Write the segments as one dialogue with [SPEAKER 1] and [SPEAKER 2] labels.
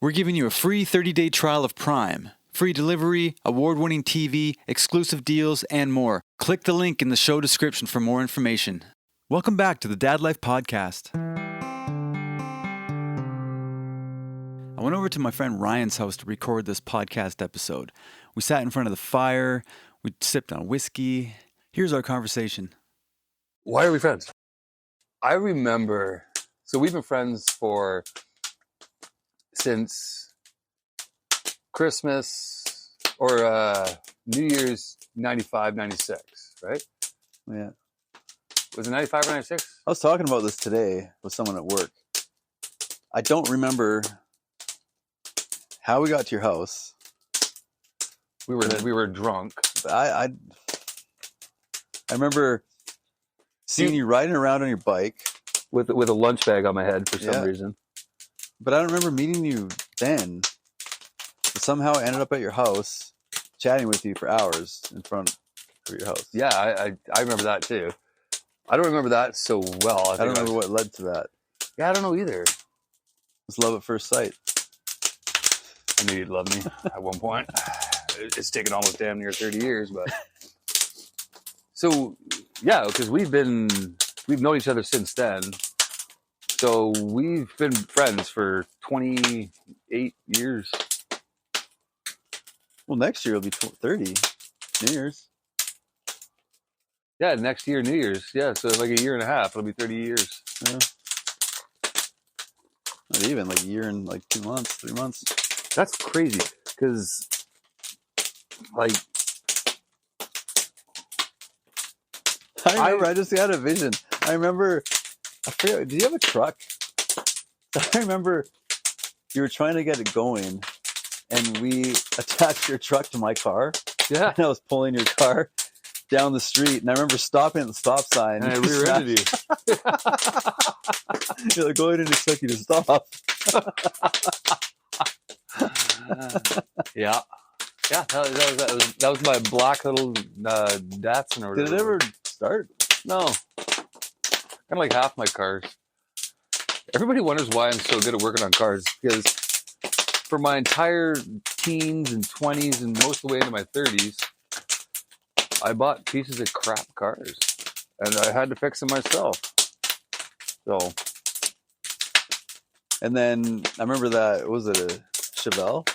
[SPEAKER 1] We're giving you a free 30-day trial of Prime. Free delivery, award-winning TV, exclusive deals, and more. Click the link in the show description for more information. Welcome back to the Dadlife podcast. I went over to my friend Ryan's house to record this podcast episode. We sat in front of the fire. We sipped on whiskey. Here's our conversation.
[SPEAKER 2] Why are we friends? I remember, so we've been friends since Christmas or New Year's 95, 96, right?
[SPEAKER 3] Yeah.
[SPEAKER 2] Was it 95 or 96?
[SPEAKER 3] I was talking about this today with someone at work. I don't remember how we got to your house.
[SPEAKER 2] We were drunk.
[SPEAKER 3] I remember seeing you riding around on your bike
[SPEAKER 2] with a lunch bag on my head for some reason.
[SPEAKER 3] But I don't remember meeting you then. But somehow I ended up at your house chatting with you for hours in front of your house.
[SPEAKER 2] Yeah, I remember that too. I don't remember that so well.
[SPEAKER 3] I don't remember what led to that.
[SPEAKER 2] Yeah, I don't know either. It
[SPEAKER 3] was love at first sight.
[SPEAKER 2] I knew you'd love me at one point. It's taken almost damn near 30 years, but so yeah, because we've known each other since then. So we've been friends for 28 years.
[SPEAKER 3] Well, next year will be 30. New Year's.
[SPEAKER 2] Yeah, next year, New Year's. Yeah, so like a year and a half. It'll be 30 years.
[SPEAKER 3] Yeah. Not even, like a year and like 2 months, 3 months.
[SPEAKER 2] That's crazy, because like...
[SPEAKER 3] I just got a vision. I forget, did you have a truck? I remember you were trying to get it going, and we attached your truck to my car.
[SPEAKER 2] Yeah.
[SPEAKER 3] And I was pulling your car down the street, and I remember stopping at the stop sign.
[SPEAKER 2] And I rear-ended you.
[SPEAKER 3] You're like, I didn't expect you to stop.
[SPEAKER 2] Yeah. Yeah, that was my black little Datsun or whatever.
[SPEAKER 3] Did it ever start?
[SPEAKER 2] No. Kind of like half my cars. Everybody wonders why I'm so good at working on cars, because for my entire teens and 20s and most of the way into my 30s, I bought pieces of crap cars, and I had to fix them myself. So,
[SPEAKER 3] and then I remember that, was it a Chevelle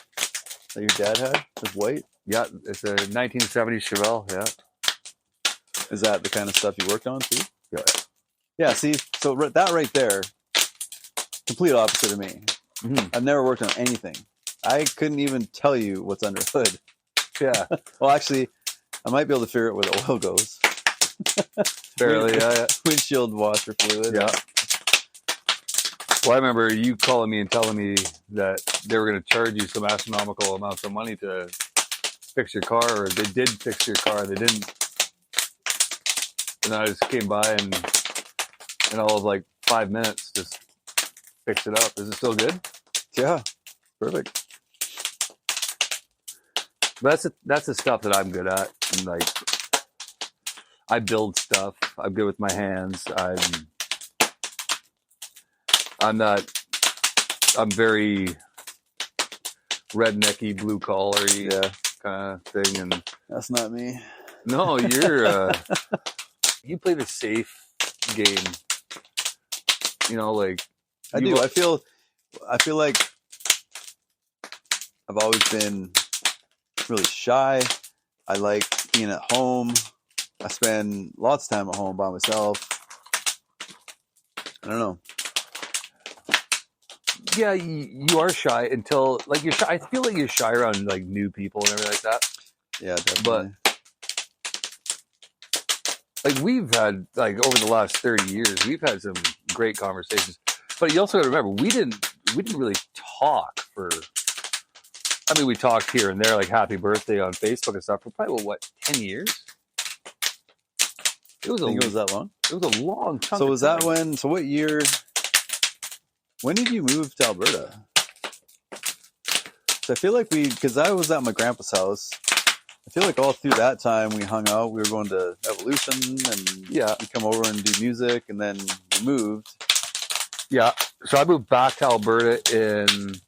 [SPEAKER 3] that your dad had? It was white?
[SPEAKER 2] Yeah, it's a 1970 Chevelle, yeah.
[SPEAKER 3] Is that the kind of stuff you worked on too?
[SPEAKER 2] Yeah.
[SPEAKER 3] Yeah, see, so that right there, complete opposite of me.
[SPEAKER 2] Mm-hmm.
[SPEAKER 3] I've never worked on anything. I couldn't even tell you what's under the hood.
[SPEAKER 2] Yeah.
[SPEAKER 3] Well, actually, I might be able to figure out where the oil goes.
[SPEAKER 2] Barely, yeah.
[SPEAKER 3] Windshield washer fluid.
[SPEAKER 2] Yeah. Well, I remember you calling me and telling me that they were going to charge you some astronomical amounts of money to fix your car, or they did fix your car, they didn't. And I just came by and in all of like 5 minutes, just fixed it up. Is it still good?
[SPEAKER 3] Yeah. Perfect.
[SPEAKER 2] But that's the stuff that I'm good at. And like, I build stuff. I'm good with my hands. I'm very rednecky, blue collar-y kind of thing. And
[SPEAKER 3] that's not me.
[SPEAKER 2] No, you play the safe game. You know, like
[SPEAKER 3] I do. I feel like I've always been really shy. I like being at home. I spend lots of time at home by myself. I don't know.
[SPEAKER 2] Yeah, you are shy until like you're shy. I feel like you're shy around like new people and everything like that.
[SPEAKER 3] Yeah, definitely.
[SPEAKER 2] But like we've had like over the last 30 years, we've had some great conversations. But you also got to remember, we didn't really talk for. I mean, we talked here and there, like happy birthday on Facebook and stuff, for probably what 10 years. It was
[SPEAKER 3] that long.
[SPEAKER 2] It was a long chunk.
[SPEAKER 3] So was that when? So what year? When did you move to Alberta? So I feel like because I was at my grandpa's house. I feel like all through that time we hung out. We were going to Evolution, and we come over and do music, and then we moved.
[SPEAKER 2] Yeah. So I moved back to Alberta in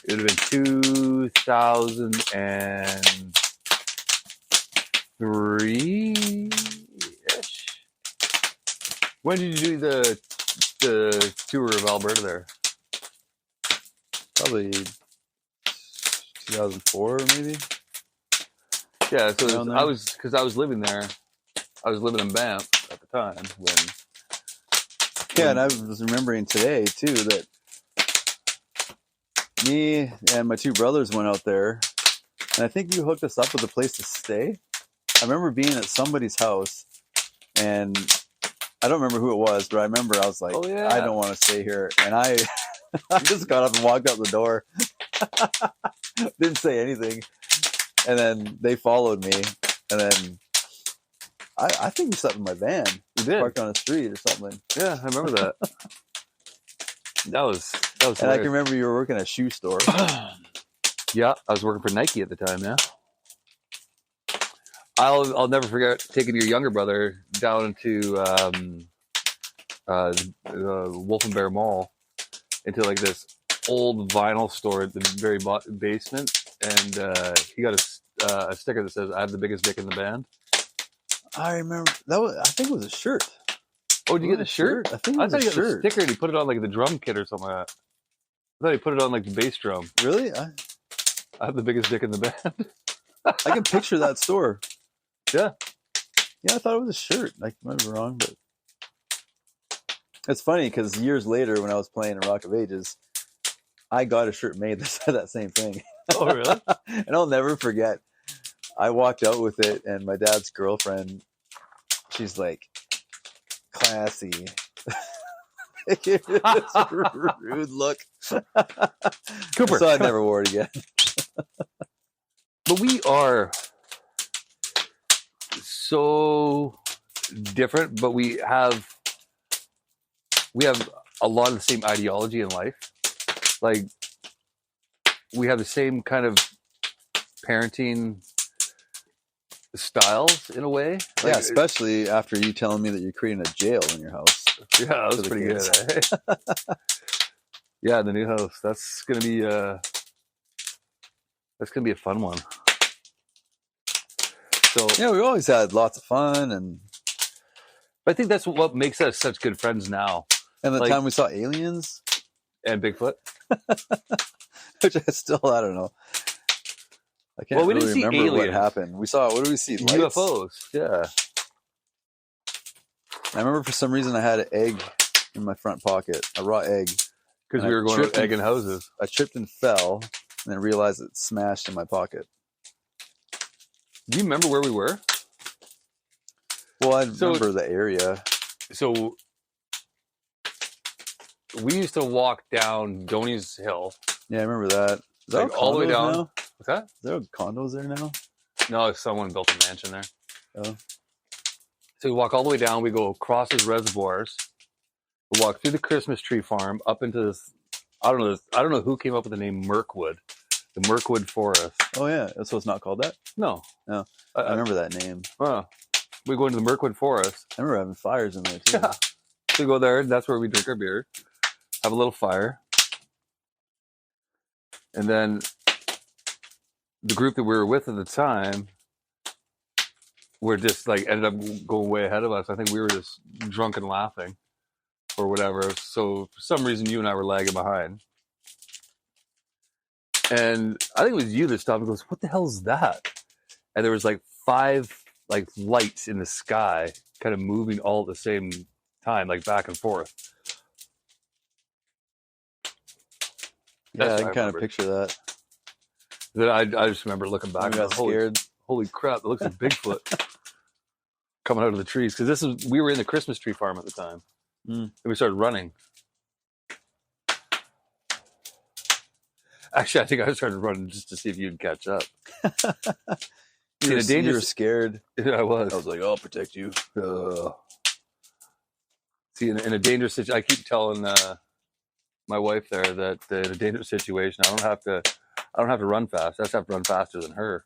[SPEAKER 2] It would have been 2003-ish. When did you do the tour of Alberta there?
[SPEAKER 3] Probably 2004, maybe.
[SPEAKER 2] Yeah, so I was living there. I was living in Banff at the time when.
[SPEAKER 3] Yeah, and I was remembering today too that me and my two brothers went out there, and I think you hooked us up with a place to stay. I remember being at somebody's house, and I don't remember who it was, but I remember I was like,
[SPEAKER 2] Oh, yeah.
[SPEAKER 3] I don't want to stay here, and I just got up and walked out the door. Didn't say anything, and then they followed me, and then I think we slept in my van.
[SPEAKER 2] You did.
[SPEAKER 3] Parked on a street or something.
[SPEAKER 2] Yeah, I remember that. that was.
[SPEAKER 3] And
[SPEAKER 2] hilarious.
[SPEAKER 3] I can remember you were working at a shoe store.
[SPEAKER 2] Yeah, I was working for Nike at the time. Yeah, I'll never forget taking your younger brother down to the Wolf and Bear Mall into like this old vinyl store at the very basement, and he got a sticker that says, "I have the biggest dick in the band."
[SPEAKER 3] I remember that was. I think it was a shirt.
[SPEAKER 2] Oh, did you get a shirt?
[SPEAKER 3] I think it
[SPEAKER 2] I
[SPEAKER 3] was
[SPEAKER 2] thought
[SPEAKER 3] a
[SPEAKER 2] he got a
[SPEAKER 3] shirt.
[SPEAKER 2] sticker and he put it on like the drum kit or something like that. I thought he put it on like the bass drum.
[SPEAKER 3] Really?
[SPEAKER 2] I have the biggest dick in the band.
[SPEAKER 3] I can picture that store.
[SPEAKER 2] Yeah.
[SPEAKER 3] Yeah, I thought it was a shirt. I might be wrong, but it's funny because years later, when I was playing in Rock of Ages, I got a shirt made that said that same thing.
[SPEAKER 2] Oh, really?
[SPEAKER 3] And I'll never forget. I walked out with it, and my dad's girlfriend, she's like, classy. This rude look.
[SPEAKER 2] Cooper.
[SPEAKER 3] So I never wore it again.
[SPEAKER 2] But we are so different, but we have a lot of the same ideology in life. Like, we have the same kind of parenting styles in a way. Like,
[SPEAKER 3] Yeah, especially after you telling me that you're creating a jail in your house.
[SPEAKER 2] Yeah, that was
[SPEAKER 3] the
[SPEAKER 2] pretty
[SPEAKER 3] kids.
[SPEAKER 2] good. Eh? Yeah, the new house. That's gonna be a fun one. So
[SPEAKER 3] Yeah, we always had lots of fun, and
[SPEAKER 2] I think that's what makes us such good friends now.
[SPEAKER 3] the
[SPEAKER 2] Like-
[SPEAKER 3] time we saw aliens,
[SPEAKER 2] And Bigfoot.
[SPEAKER 3] which I don't know. I can't
[SPEAKER 2] Well, we
[SPEAKER 3] really
[SPEAKER 2] didn't see
[SPEAKER 3] remember what
[SPEAKER 2] aliens.
[SPEAKER 3] happened. We saw, what did we see? Lights?
[SPEAKER 2] UFOs. Yeah.
[SPEAKER 3] I remember for some reason I had an egg in my front pocket, a raw egg.
[SPEAKER 2] Because
[SPEAKER 3] And
[SPEAKER 2] we
[SPEAKER 3] I
[SPEAKER 2] were going
[SPEAKER 3] tripped
[SPEAKER 2] to
[SPEAKER 3] and-
[SPEAKER 2] egging houses.
[SPEAKER 3] I tripped and fell, and then realized it smashed in my pocket.
[SPEAKER 2] Do you remember where we were?
[SPEAKER 3] Well, I
[SPEAKER 2] So-
[SPEAKER 3] remember the area.
[SPEAKER 2] So we used to walk down Doney's Hill.
[SPEAKER 3] Yeah, I remember that. Is that
[SPEAKER 2] Like, all the way
[SPEAKER 3] condos
[SPEAKER 2] down.
[SPEAKER 3] now?
[SPEAKER 2] What's that?
[SPEAKER 3] Is there condos there now?
[SPEAKER 2] No, someone built a mansion there.
[SPEAKER 3] Oh.
[SPEAKER 2] So we walk all the way down. We go across his reservoirs. We walk through the Christmas tree farm up into this. I don't know who came up with the name Mirkwood, the Mirkwood Forest.
[SPEAKER 3] Oh, yeah. So it's not called that?
[SPEAKER 2] No,
[SPEAKER 3] No. I remember that name.
[SPEAKER 2] we go into the Mirkwood Forest.
[SPEAKER 3] I remember having fires in there, too.
[SPEAKER 2] Yeah. So we go there. That's where we drink our beer, have a little fire, and then the group that we were with at the time were just like ended up going way ahead of us. I think we were just drunk and laughing or whatever. So for some reason, you and I were lagging behind. And I think it was you that stopped and goes, "What the hell is that?" And there was like 5 like lights in the sky kind of moving all at the same time, like back and forth.
[SPEAKER 3] Yeah,
[SPEAKER 2] That's
[SPEAKER 3] I
[SPEAKER 2] what
[SPEAKER 3] can
[SPEAKER 2] I
[SPEAKER 3] kind of
[SPEAKER 2] remember.
[SPEAKER 3] picture that.
[SPEAKER 2] Then I just remember looking back
[SPEAKER 3] I
[SPEAKER 2] and
[SPEAKER 3] got
[SPEAKER 2] going,
[SPEAKER 3] scared.
[SPEAKER 2] holy crap, it looks like Bigfoot coming out of the trees. Because we were in the Christmas tree farm at the time.
[SPEAKER 3] Mm.
[SPEAKER 2] And we started running. Actually, I think I started running just to see if you'd catch up.
[SPEAKER 3] You were scared.
[SPEAKER 2] Yeah, I was.
[SPEAKER 3] I was like, I'll protect you.
[SPEAKER 2] See, in a dangerous situation, I keep telling my wife there that in a dangerous situation, I don't have to run fast. I just have to run faster than her.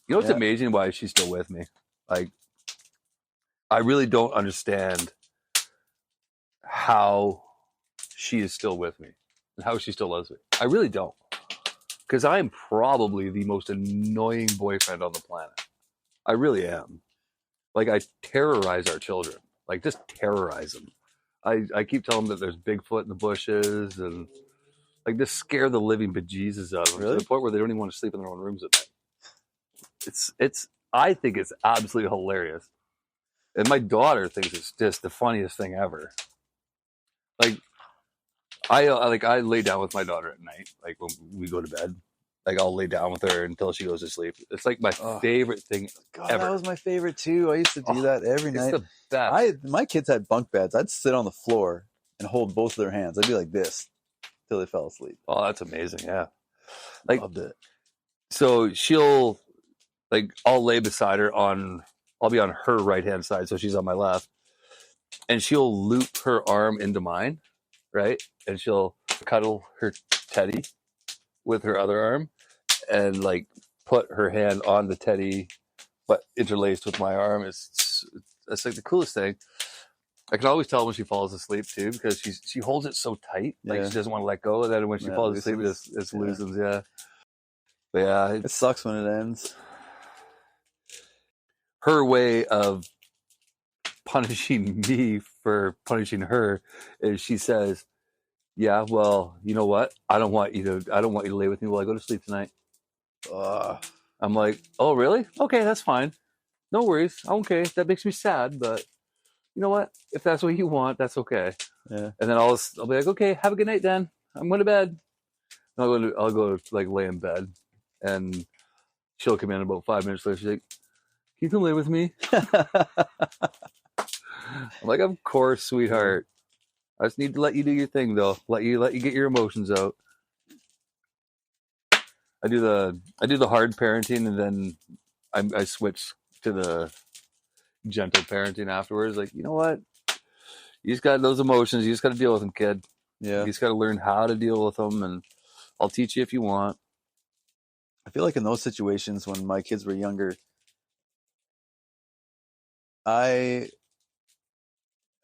[SPEAKER 2] You know what's
[SPEAKER 3] Yeah.
[SPEAKER 2] amazing? Why she's still with me? Like, I really don't understand how she is still with me and how she still loves me. I really don't. Because I am probably the most annoying boyfriend on the planet. I really am. Like, I terrorize our children. Like, just terrorize them. I keep telling them that there's Bigfoot in the bushes and, like, just scare the living bejesus out of them
[SPEAKER 3] Really?
[SPEAKER 2] to the point where they don't even want to sleep in their own rooms at night. I think it's absolutely hilarious. And my daughter thinks it's just the funniest thing ever. Like, I lay down with my daughter at night, like when we go to bed. Like, I'll lay down with her until she goes to sleep. It's like my favorite thing
[SPEAKER 3] God,
[SPEAKER 2] ever.
[SPEAKER 3] that was my favorite too. I used to do that every night.
[SPEAKER 2] It's the best.
[SPEAKER 3] My kids had bunk beds. I'd sit on the floor and hold both of their hands. I'd be like this till they fell asleep.
[SPEAKER 2] Oh, that's amazing. Yeah. Like,
[SPEAKER 3] loved it.
[SPEAKER 2] So I'll lay beside her I'll be on her right-hand side, so she's on my left. And she'll loop her arm into mine, right? And she'll cuddle her teddy with her other arm and, like, put her hand on the teddy, but interlaced with my arm. It's like the coolest thing. I can always tell when she falls asleep too, because she holds it so tight, like she doesn't want to let go. And then when she falls asleep, it loosens. Yeah, but yeah,
[SPEAKER 3] it sucks when it ends.
[SPEAKER 2] Her way of punishing me for punishing her is she says, "Yeah, well, you know what? I don't want you to lay with me while I go to sleep tonight." I'm like, "Oh, really? Okay, that's fine. No worries. Okay, that makes me sad, but you know what? If that's what you want, that's okay."
[SPEAKER 3] Yeah. And
[SPEAKER 2] then I'll be like, "Okay, have a good night, then. I'm going to bed." And I'll go like lay in bed, and she'll come in about 5 minutes later. She's like, "Can you come lay with me?" I'm like, "Of course, sweetheart. I just need to let you do your thing, though. Let you get your emotions out." I do the hard parenting, and then I switch to the gentle parenting afterwards. Like, you know what? You just got those emotions. You just got to deal with them, kid.
[SPEAKER 3] Yeah.
[SPEAKER 2] You just got to learn how to deal with them, and I'll teach you if you want.
[SPEAKER 3] I feel like in those situations when my kids were younger, I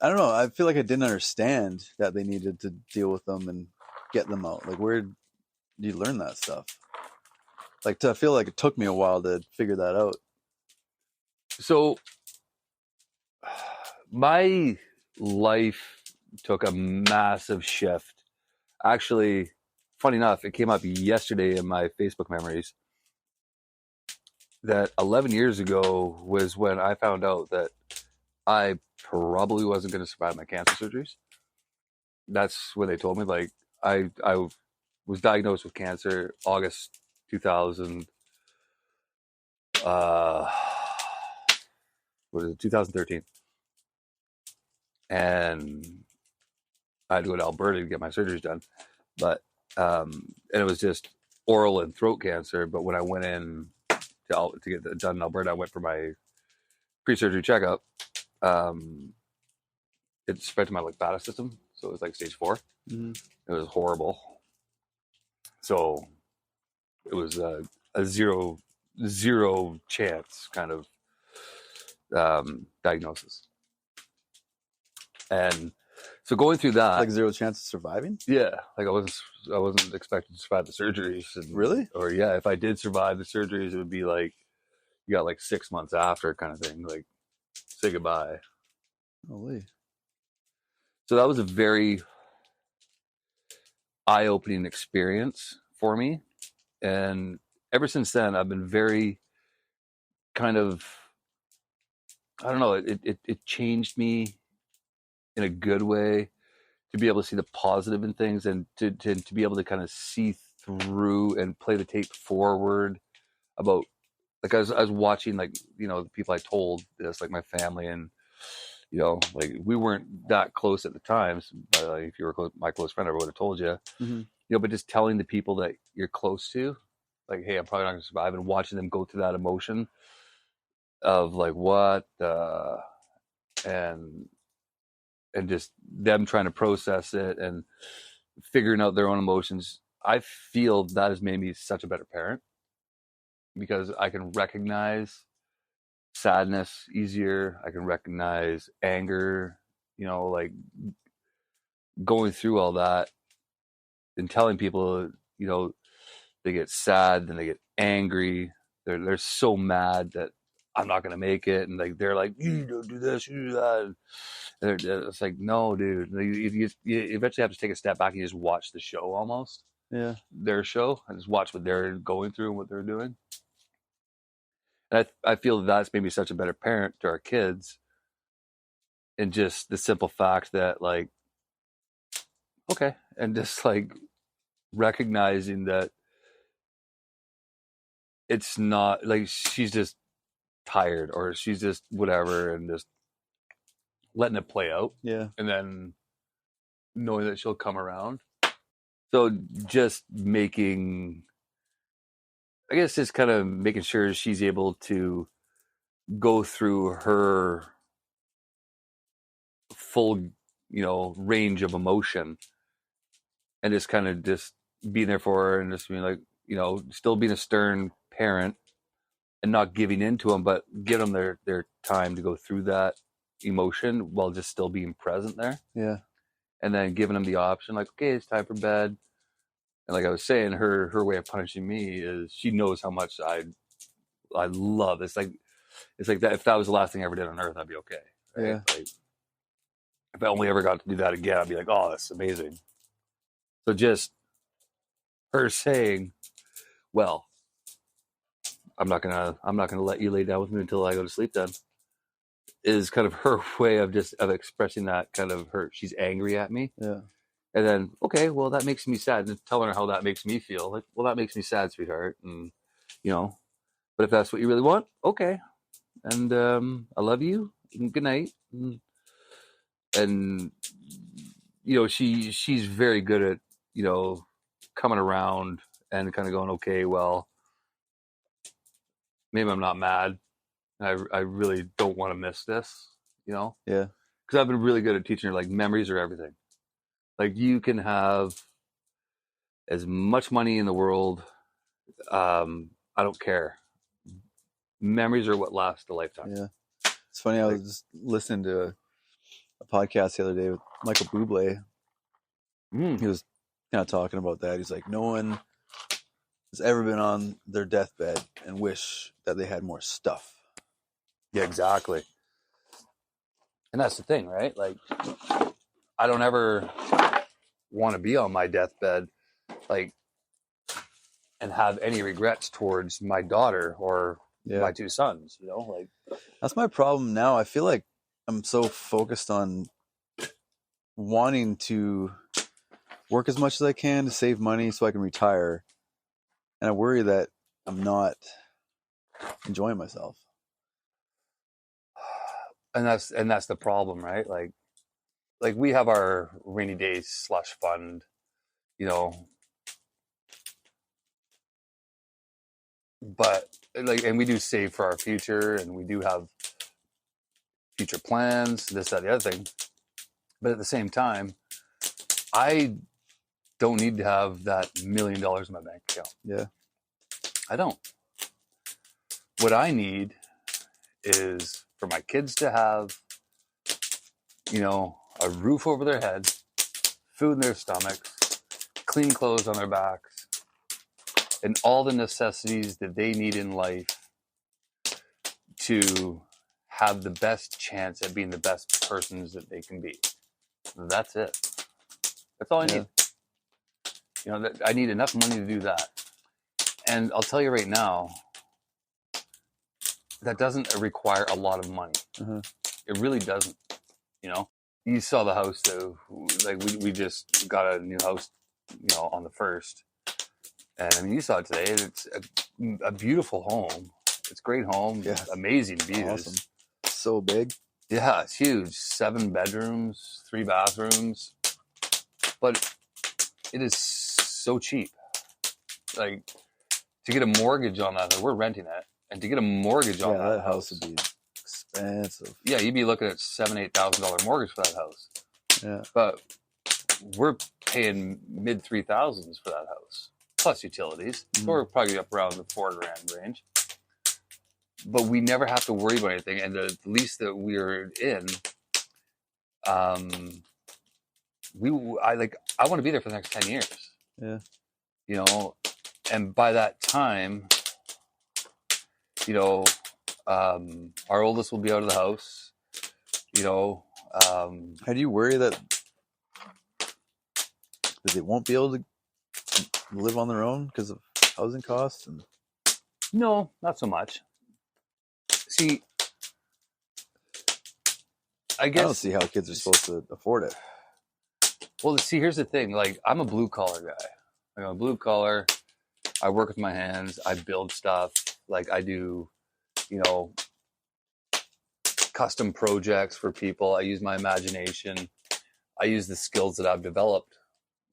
[SPEAKER 3] don't know. I feel like I didn't understand that they needed to deal with them and get them out. Like, where do you learn that stuff? Like, I feel like it took me a while to figure that out.
[SPEAKER 2] So my life took a massive shift. Actually, funny enough, it came up yesterday in my Facebook memories that 11 years ago was when I found out that I probably wasn't going to survive my cancer surgeries. That's when they told me. Like, I was diagnosed with cancer August 2000. What is it? 2013. And I had to go to Alberta to get my surgeries done. But and it was just oral and throat cancer. But when I went in to get it done in Alberta, I went for my pre-surgery checkup. It spread to my lymphatic system, so it was like stage 4.
[SPEAKER 3] Mm-hmm.
[SPEAKER 2] It was horrible. So it was a zero chance kind of diagnosis. And so going through that,
[SPEAKER 3] like 0 chance of surviving.
[SPEAKER 2] Yeah, like I wasn't expected to survive the surgeries.
[SPEAKER 3] Really?
[SPEAKER 2] Or yeah, if I did survive the surgeries, it would be like you got like 6 months after kind of thing. Like, say goodbye.
[SPEAKER 3] Holy.
[SPEAKER 2] So that was a very eye-opening experience for me, and ever since then, I've been very kind of, I don't know, it changed me in a good way to be able to see the positive in things, and to be able to kind of see through and play the tape forward about, like, I was watching, like, you know, the people I told this, like my family, and, you know, like, we weren't that close at the time, but like, if you were my close friend, I would have told you.
[SPEAKER 3] Mm-hmm.
[SPEAKER 2] You know, but just telling the people that you're close to, like, hey, I'm probably not going to survive, and watching them go through that emotion of like, what, and just them trying to process it and figuring out their own emotions. I feel that has made me such a better parent, because I can recognize sadness easier. I can recognize anger, you know, like going through all that and telling people, you know, they get sad, then they get angry. They're so mad that I'm not going to make it. And like, they're like, you don't do this, you do that. And it's like, no, dude, you eventually have to take a step back and just watch the show almost.
[SPEAKER 3] Yeah.
[SPEAKER 2] Their show, and just watch what they're going through and what they're doing. And I feel that's made me such a better parent to our kids. And just the simple fact that, like, okay, and just like recognizing that it's not like she's just tired or she's just whatever, and just letting it play out.
[SPEAKER 3] Yeah.
[SPEAKER 2] And then knowing that she'll come around. So just making, I guess, just kind of making sure she's able to go through her full, range of emotion, and just kind of just being there for her, and just being like, still being a stern parent and not giving in to them, but give them their time to go through that emotion while just still being present there.
[SPEAKER 3] Yeah.
[SPEAKER 2] And then giving them the option, like, okay, it's time for bed. And like I was saying, her way of punishing me is she knows how much I love. It's like that. If that was the last thing I ever did on earth, I'd be okay. Right?
[SPEAKER 3] Yeah.
[SPEAKER 2] Like, if I only ever got to do that again, I'd be like, oh, that's amazing. So just her saying, well, I'm not gonna let you lay down with me until I go to sleep, then, is kind of her way of expressing that kind of her. She's angry at me.
[SPEAKER 3] Yeah.
[SPEAKER 2] And then, okay, well, that makes me sad. And telling her how that makes me feel. Like, well, that makes me sad, sweetheart. And, but if that's what you really want, okay. And I love you. And good night. And she's very good at, coming around and kind of going, okay, well, maybe I'm not mad. I really don't want to miss this,
[SPEAKER 3] Yeah.
[SPEAKER 2] Because I've been really good at teaching her, like, memories are everything. Like, you can have as much money in the world. I don't care. Memories are what last a lifetime.
[SPEAKER 3] Yeah. It's funny. I was just listening to a podcast the other day with Michael Bublé. He was kind of talking about that. He's like, no one has ever been on their deathbed and wish that they had more stuff.
[SPEAKER 2] Yeah, exactly. And that's the thing, right? Like, I don't ever want to be on my deathbed, like, and have any regrets towards my daughter or my two sons, like.
[SPEAKER 3] That's my problem now. I feel like I'm so focused on wanting to work as much as I can to save money so I can retire. And I worry that I'm not enjoying myself.
[SPEAKER 2] And that's the problem, right? Like we have our rainy day slush fund, but and we do save for our future, and we do have future plans, this, that, the other thing. But at the same time, I don't need to have that $1 million in my bank account.
[SPEAKER 3] Yeah.
[SPEAKER 2] I don't. What I need is for my kids to have, a roof over their head, food in their stomachs, clean clothes on their backs, and all the necessities that they need in life to have the best chance at being the best persons that they can be. That's it. That's all I need. I need enough money to do that. And I'll tell you right now, that doesn't require a lot of money.
[SPEAKER 3] Uh-huh.
[SPEAKER 2] It really doesn't. You saw the house, though. Like, we just got a new house, on the 1st. And I mean, you saw it today. It's a beautiful home. It's a great home.
[SPEAKER 3] Yeah.
[SPEAKER 2] Amazing views.
[SPEAKER 3] Awesome. So big.
[SPEAKER 2] Yeah, it's huge. 7 bedrooms, 3 bathrooms. But it is so cheap. Like, to get a mortgage on that, we're renting it, and to get a mortgage on that
[SPEAKER 3] house would be expensive.
[SPEAKER 2] Yeah, you'd be looking at $7,000-$8,000 mortgage for that house.
[SPEAKER 3] Yeah.
[SPEAKER 2] But we're paying mid 3,000s for that house, plus utilities. So we're probably up around the $4,000 range. But we never have to worry about anything. And the lease that we're in, I want to be there for the next 10 years.
[SPEAKER 3] Yeah.
[SPEAKER 2] You know, and by that time, you know, our oldest will be out of the house. You know,
[SPEAKER 3] How do you worry that they won't be able to live on their own because of housing costs? And
[SPEAKER 2] no, not so much. See, I
[SPEAKER 3] I don't
[SPEAKER 2] guess
[SPEAKER 3] see how kids are supposed to afford it.
[SPEAKER 2] Well, see, here's the thing. Like, I'm a blue collar guy. I'm a blue collar. I work with my hands. I build stuff. Like, I do, you know, custom projects for people. I use my imagination. I use the skills that I've developed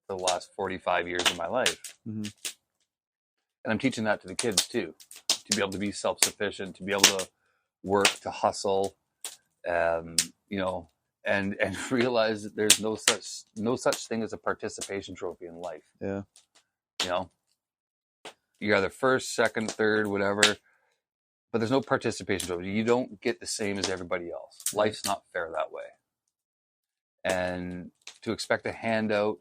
[SPEAKER 2] for the last 45 years of my life.
[SPEAKER 3] Mm-hmm.
[SPEAKER 2] And I'm teaching that to the kids too, to be able to be self-sufficient, to be able to work, to hustle, you know, and realize that there's no such thing as a participation trophy in life.
[SPEAKER 3] Yeah.
[SPEAKER 2] You know, you're either first, second, third, whatever, but there's no participation trophy. You don't get the same as everybody else. Life's not fair that way. And to expect a handout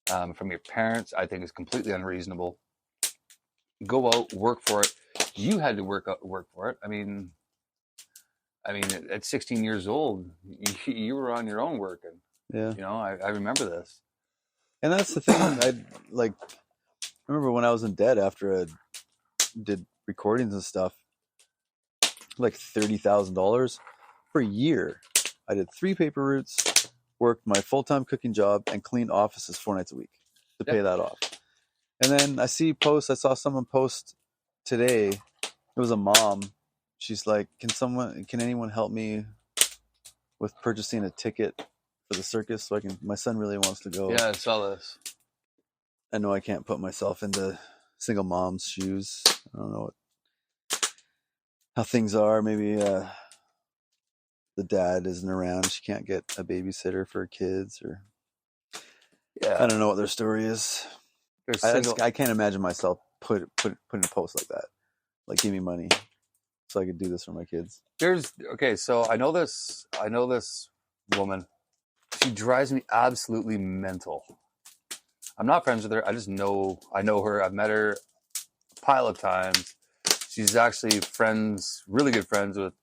[SPEAKER 2] from your parents, I think is completely unreasonable. Go out, work for it. You had to work for it. I mean, at 16 years old, you were on your own working.
[SPEAKER 3] Yeah.
[SPEAKER 2] You know, I remember this.
[SPEAKER 3] And that's the thing. I remember when I was in debt after I did recordings and stuff, like $30,000 for a year. I did 3 paper routes, worked my full-time cooking job, and cleaned offices 4 nights a week to pay that off. And then I saw someone post today. It was a mom. She's like, can anyone help me with purchasing a ticket for the circus so my son really wants to go.
[SPEAKER 2] Yeah, I saw this.
[SPEAKER 3] I know I can't put myself into single mom's shoes. I don't know how things are. Maybe the dad isn't around. She can't get a babysitter for her kids, or I don't know what their story is. I can't imagine myself putting a post like that. Like, give me money so I could do this for my kids.
[SPEAKER 2] So I know this woman. She drives me absolutely mental. I'm not friends with her. I know her. I've met her a pile of times. She's actually really good friends with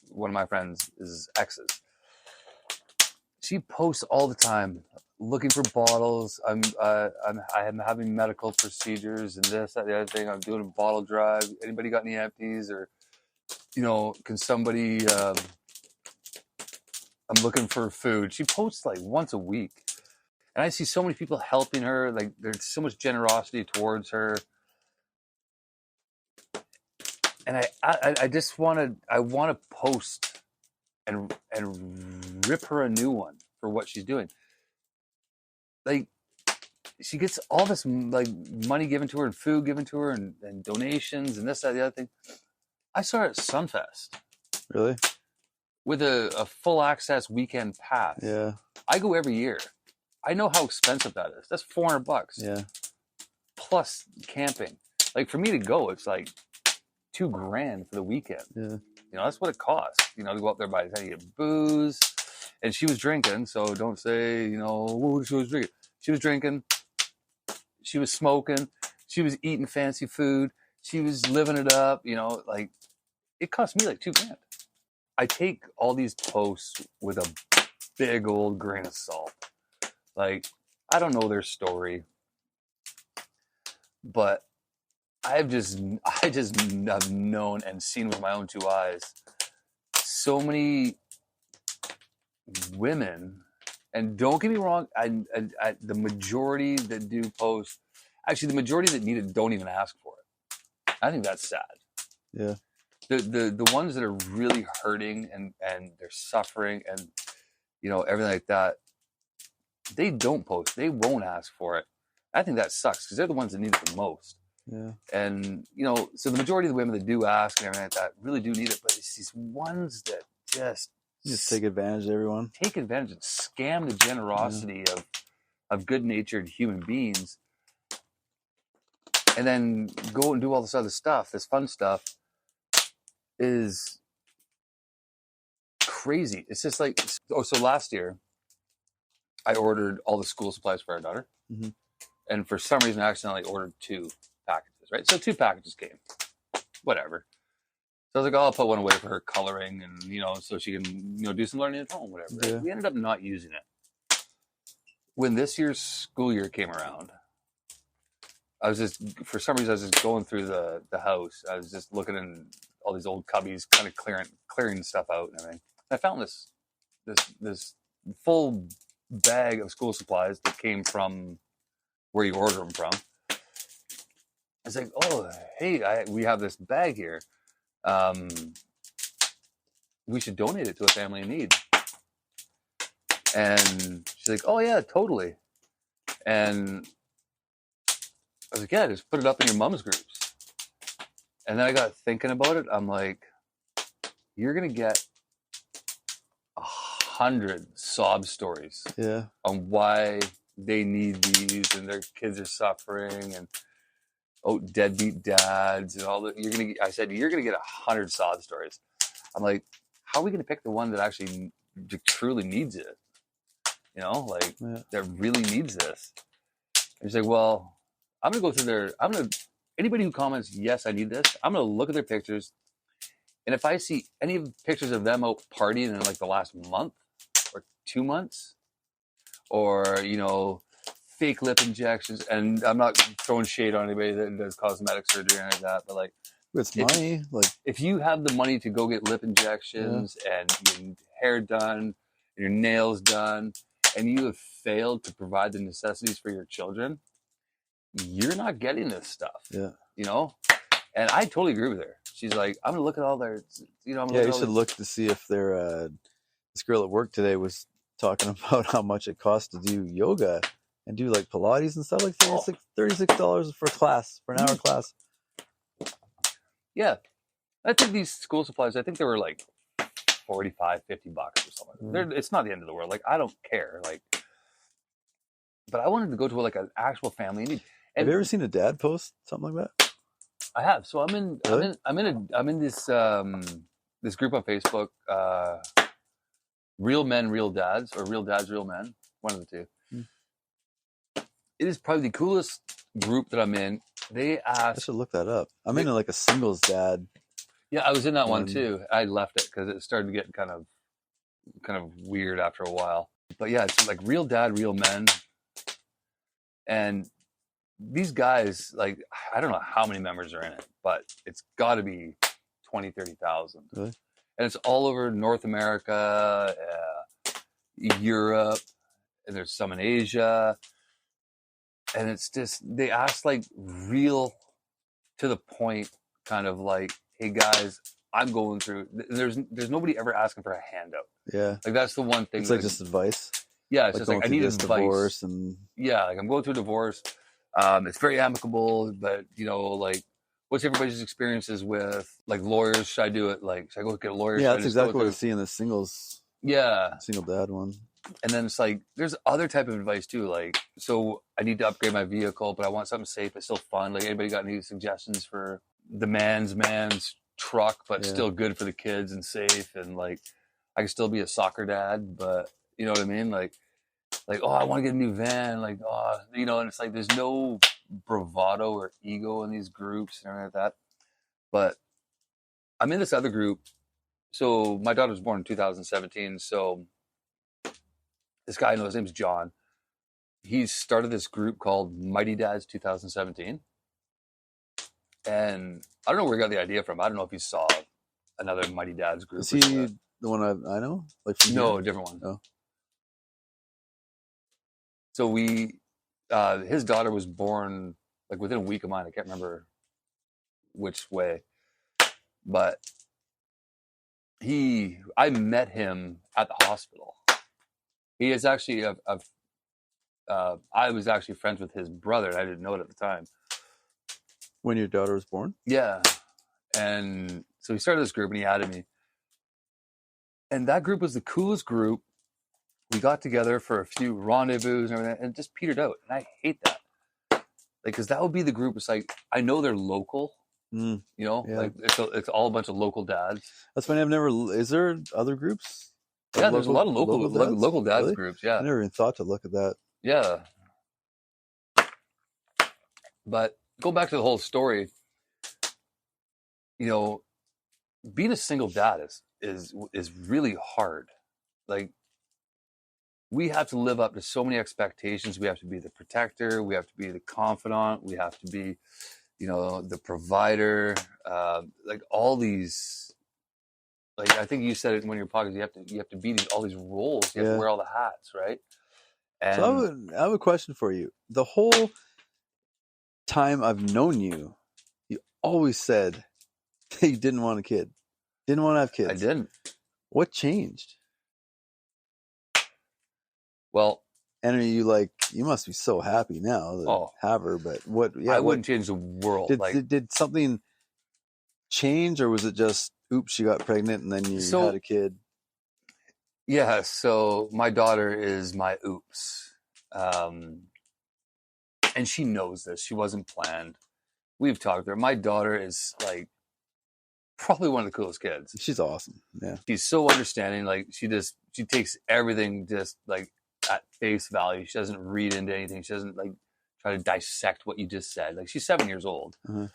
[SPEAKER 2] one of my friends' exes. She posts all the time, looking for bottles. I'm having medical procedures and this, that, the other thing. I'm doing a bottle drive. Anybody got any empties? Or, can somebody? I'm looking for food. She posts like once a week, and I see so many people helping her. Like, there's so much generosity towards her, and I just want to post and rip her a new one for what she's doing. Like, she gets all this like money given to her and food given to her and donations and this, that, the other thing. I saw her at Sunfest.
[SPEAKER 3] Really?
[SPEAKER 2] With a full access weekend pass.
[SPEAKER 3] Yeah. I
[SPEAKER 2] go every year. I know how expensive that is. That's $400.
[SPEAKER 3] Yeah.
[SPEAKER 2] Plus camping. Like, for me to go, it's like $2,000 for the weekend.
[SPEAKER 3] Yeah.
[SPEAKER 2] That's what it costs. To go up there by the time you get booze. And she was drinking, so don't say, what she was drinking. She was drinking. She was smoking. She was eating fancy food. She was living it up. Like, it cost me like $2,000. I take all these posts with a big old grain of salt. Like, I don't know their story, but I just have known and seen with my own 2 eyes so many women, and don't get me wrong, the majority that do post, actually the majority that need it don't even ask for it. I think that's sad.
[SPEAKER 3] Yeah.
[SPEAKER 2] The ones that are really hurting and they're suffering and everything like that, they don't post. They won't ask for it. I think that sucks because they're the ones that need it the most.
[SPEAKER 3] Yeah.
[SPEAKER 2] And so the majority of the women that do ask and everything like that really do need it, but it's these ones that just
[SPEAKER 3] take advantage of everyone.
[SPEAKER 2] Take advantage and scam the generosity of good-natured human beings, and then go and do all this other stuff, this fun stuff. Is crazy. It's just like, so last year I ordered all the school supplies for our daughter.
[SPEAKER 3] Mhm.
[SPEAKER 2] And for some reason, I accidentally ordered 2 packages, right? So 2 packages came. Whatever. So I was like, oh, I'll put one away for her coloring and, so she can, do some learning at home, whatever. Right?
[SPEAKER 3] Yeah.
[SPEAKER 2] We ended up not using it. When this year's school year came around, I was just, for some reason, I was just going through the house. I was just looking in all these old cubbies, kind of clearing stuff out and everything. And I found this full bag of school supplies that came from where you order them from. It's like, oh, hey, we have this bag here. We should donate it to a family in need. And she's like, oh yeah, totally. And I was like, yeah, just put it up in your mom's groups. And then I got thinking about it. I'm like, you're going to get 100 sob stories on why they need these and their kids are suffering and deadbeat dads and all that. I said, you're going to get 100 sob stories. I'm like, how are we going to pick the one that actually truly needs it? That really needs this. And she's like, well, I'm going to go through anybody who comments, yes, I need this, I'm going to look at their pictures. And if I see any pictures of them out partying in like the last month or 2 months or, fake lip injections, and I'm not throwing shade on anybody that does cosmetic surgery or anything like that, but like,
[SPEAKER 3] it's money.
[SPEAKER 2] If you have the money to go get lip injections and your hair done, and your nails done, and you have failed to provide the necessities for your children, you're not getting this stuff.
[SPEAKER 3] Yeah.
[SPEAKER 2] And I totally agree with her. She's like, I'm gonna look at all their,
[SPEAKER 3] you should look to see if they're. This girl at work today was talking about how much it costs to do yoga and do like Pilates and stuff, like $36 for a class, for an hour class.
[SPEAKER 2] Yeah, I think these school supplies, I think they were like $45, $50 or something. It's not the end of the world. Like, I don't care. Like, but I wanted to go to like an actual family need.
[SPEAKER 3] Have you ever seen a dad post something like that?
[SPEAKER 2] I have. So I'm in this this group on Facebook, Real Men, Real Dads, or Real Dads, Real Men, one of the two. It is probably the coolest group that I'm in. They asked.
[SPEAKER 3] I should look that up. I'm into like a singles dad.
[SPEAKER 2] Yeah, I was in that one too. I left it because it started to get kind of weird after a while. But yeah, it's like Real Dad, Real Men. And these guys, like, I don't know how many members are in it, but it's got to be 20, 30,000.
[SPEAKER 3] Really?
[SPEAKER 2] And it's all over North America, Europe, and there's some in Asia. And it's just, they ask like real to the point, kind of like, hey guys, I'm going through, there's nobody ever asking for a handout.
[SPEAKER 3] Yeah.
[SPEAKER 2] Like, that's the one thing.
[SPEAKER 3] It's like just advice.
[SPEAKER 2] Yeah. It's like just like, I need advice.
[SPEAKER 3] Divorce and.
[SPEAKER 2] Yeah. Like, I'm going through a divorce. It's very amicable, but like, what's everybody's experiences with like lawyers? Should I do it? Like, should I go get a lawyer?
[SPEAKER 3] Yeah, that's exactly what I see in the singles.
[SPEAKER 2] Yeah.
[SPEAKER 3] Single dad one.
[SPEAKER 2] And then it's like, there's other type of advice too. Like, so I need to upgrade my vehicle, but I want something safe but still fun. Like, anybody got any suggestions for the man's truck, but still good for the kids and safe? And like, I can still be a soccer dad, but you know what I mean? Like, oh, I want to get a new van. Like, oh, and it's like, there's no bravado or ego in these groups and everything like that. But I'm in this other group. So my daughter was born in 2017. So this guy I know, his name's John. He's started this group called Mighty Dads 2017. And I don't know where he got the idea from. I don't know if he saw another Mighty Dads group.
[SPEAKER 3] Is he the one I know? Like,
[SPEAKER 2] no, a different one.
[SPEAKER 3] Oh.
[SPEAKER 2] So his daughter was born like within a week of mine. I can't remember which way, but I met him at the hospital. He is actually, I was actually friends with his brother, and I didn't know it at the time.
[SPEAKER 3] When your daughter was born?
[SPEAKER 2] Yeah. And so he started this group, and he added me. And that group was the coolest group. We got together for a few rendezvous and everything, and it just petered out. And I hate that. Like, because that would be the group. It's like, I know they're local. Like it's all a bunch of local dads.
[SPEAKER 3] That's funny. Is there other groups
[SPEAKER 2] Yeah, there's a lot of local dads
[SPEAKER 3] Really?
[SPEAKER 2] groups. Yeah,
[SPEAKER 3] I never even thought to look at that.
[SPEAKER 2] yeah. But go back to the whole story. You know, being a single dad is really hard. Like, we have to live up to so many expectations. We have to be the protector. We have to be the confidant. We have to be, the provider. Like all these, like I think you said it when you're podcast. You have to be all these roles. You have to wear all the hats, right? And
[SPEAKER 3] So I have a question for you. The whole time I've known you, you always said that you didn't want a kid, didn't want to have kids.
[SPEAKER 2] I didn't.
[SPEAKER 3] What changed?
[SPEAKER 2] Well,
[SPEAKER 3] and you must be so happy now to have her. But what? Yeah,
[SPEAKER 2] I wouldn't change the world.
[SPEAKER 3] Did something change, or was it just oops, she got pregnant and then you had a kid?
[SPEAKER 2] Yeah. So my daughter is my oops. And she knows this. She wasn't planned. We've talked to her. My daughter is like probably one of the coolest kids.
[SPEAKER 3] She's awesome. Yeah.
[SPEAKER 2] She's so understanding. Like she takes everything just like at face value. She doesn't read into anything. She doesn't like try to dissect what you just said. Like she's 7 years old. Uh-huh.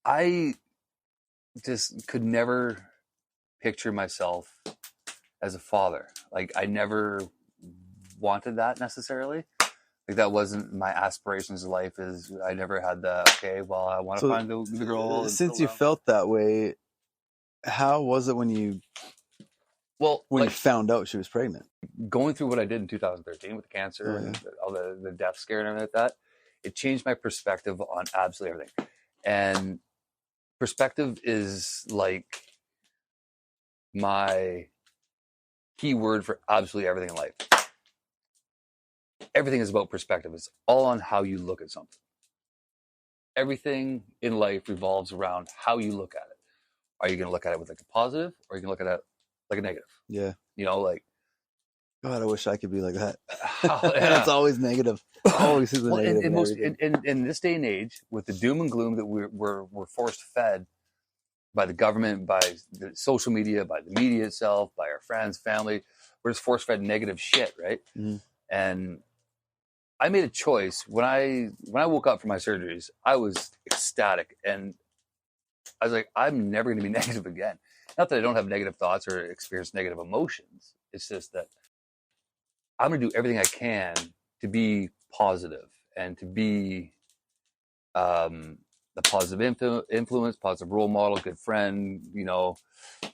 [SPEAKER 2] I just could never picture myself as a father. Like I never wanted that necessarily. Like that wasn't my aspirations in life. Is I never had the okay. Well, I want to find the girl.
[SPEAKER 3] Since you felt that way, how was it when you found out she was pregnant?
[SPEAKER 2] Going through what I did in 2013 with the cancer and all the death scare and everything like that, it changed my perspective on absolutely everything. And perspective is like my key word for absolutely everything in life. Everything is about perspective. It's all on how you look at something. Everything in life revolves around how you look at it. Are you going to look at it with like a positive, or are you going to look at it like a negative?
[SPEAKER 3] Yeah.
[SPEAKER 2] Like,
[SPEAKER 3] God, I wish I could be like that. It's always negative. Always is the negative.
[SPEAKER 2] In this day and age, with the doom and gloom that we're forced fed by the government, by the social media, by the media itself, by our friends, family, we're just force fed negative shit, right? Mm-hmm. And I made a choice when I woke up from my surgeries. I was ecstatic, and I was like, I'm never going to be negative again. Not that I don't have negative thoughts or experience negative emotions. It's just that I'm going to do everything I can to be positive and to be the positive influence, positive role model, good friend.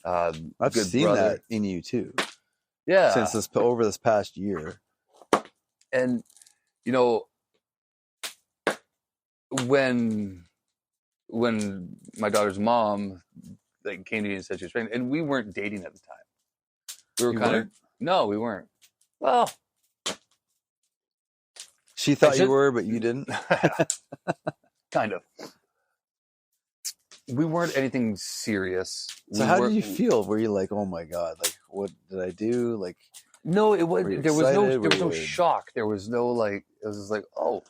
[SPEAKER 3] I've
[SPEAKER 2] good
[SPEAKER 3] seen
[SPEAKER 2] brother.
[SPEAKER 3] That in you too.
[SPEAKER 2] Yeah,
[SPEAKER 3] since over this past year.
[SPEAKER 2] And when my daughter's mom came to me and said she was pregnant, and we weren't dating at the time. We were no, we weren't. Well,
[SPEAKER 3] she thought you were, but you didn't.
[SPEAKER 2] Kind of. We weren't anything serious.
[SPEAKER 3] So how did you feel? Were you like, oh my God, like what did I do? Like,
[SPEAKER 2] no, it was. There was no shock. There was no it was just like, oh.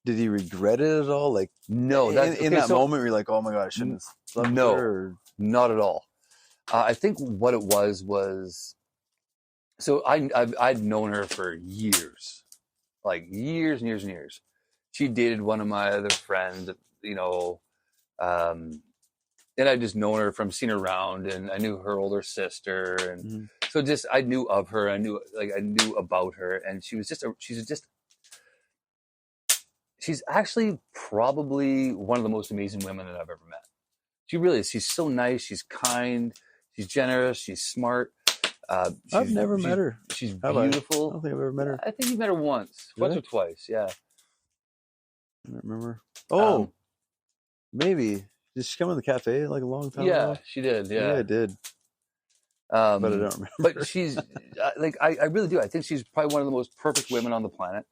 [SPEAKER 3] Did you regret it at all? Like,
[SPEAKER 2] no.
[SPEAKER 3] In that moment, you're like, oh my God, I shouldn't have slept
[SPEAKER 2] no,
[SPEAKER 3] her, or...
[SPEAKER 2] not at all. I think what it was. So I'd known her for years, like years and years and years. She dated one of my other friends, and I'd just known her from seeing her around, and I knew her older sister, and so just I knew of her. I knew about her, and she's actually probably one of the most amazing women that I've ever met. She really is. She's so nice. She's kind. She's generous. She's smart.
[SPEAKER 3] I've never met her.
[SPEAKER 2] She's beautiful.
[SPEAKER 3] I don't think I've ever met her.
[SPEAKER 2] I think you met her once or twice. Yeah.
[SPEAKER 3] I don't remember. Oh, maybe. Did she come in the cafe like a long time ago?
[SPEAKER 2] Yeah, she did. Yeah,
[SPEAKER 3] I did. But I don't remember.
[SPEAKER 2] But she's I really do. I think she's probably one of the most perfect women on the planet.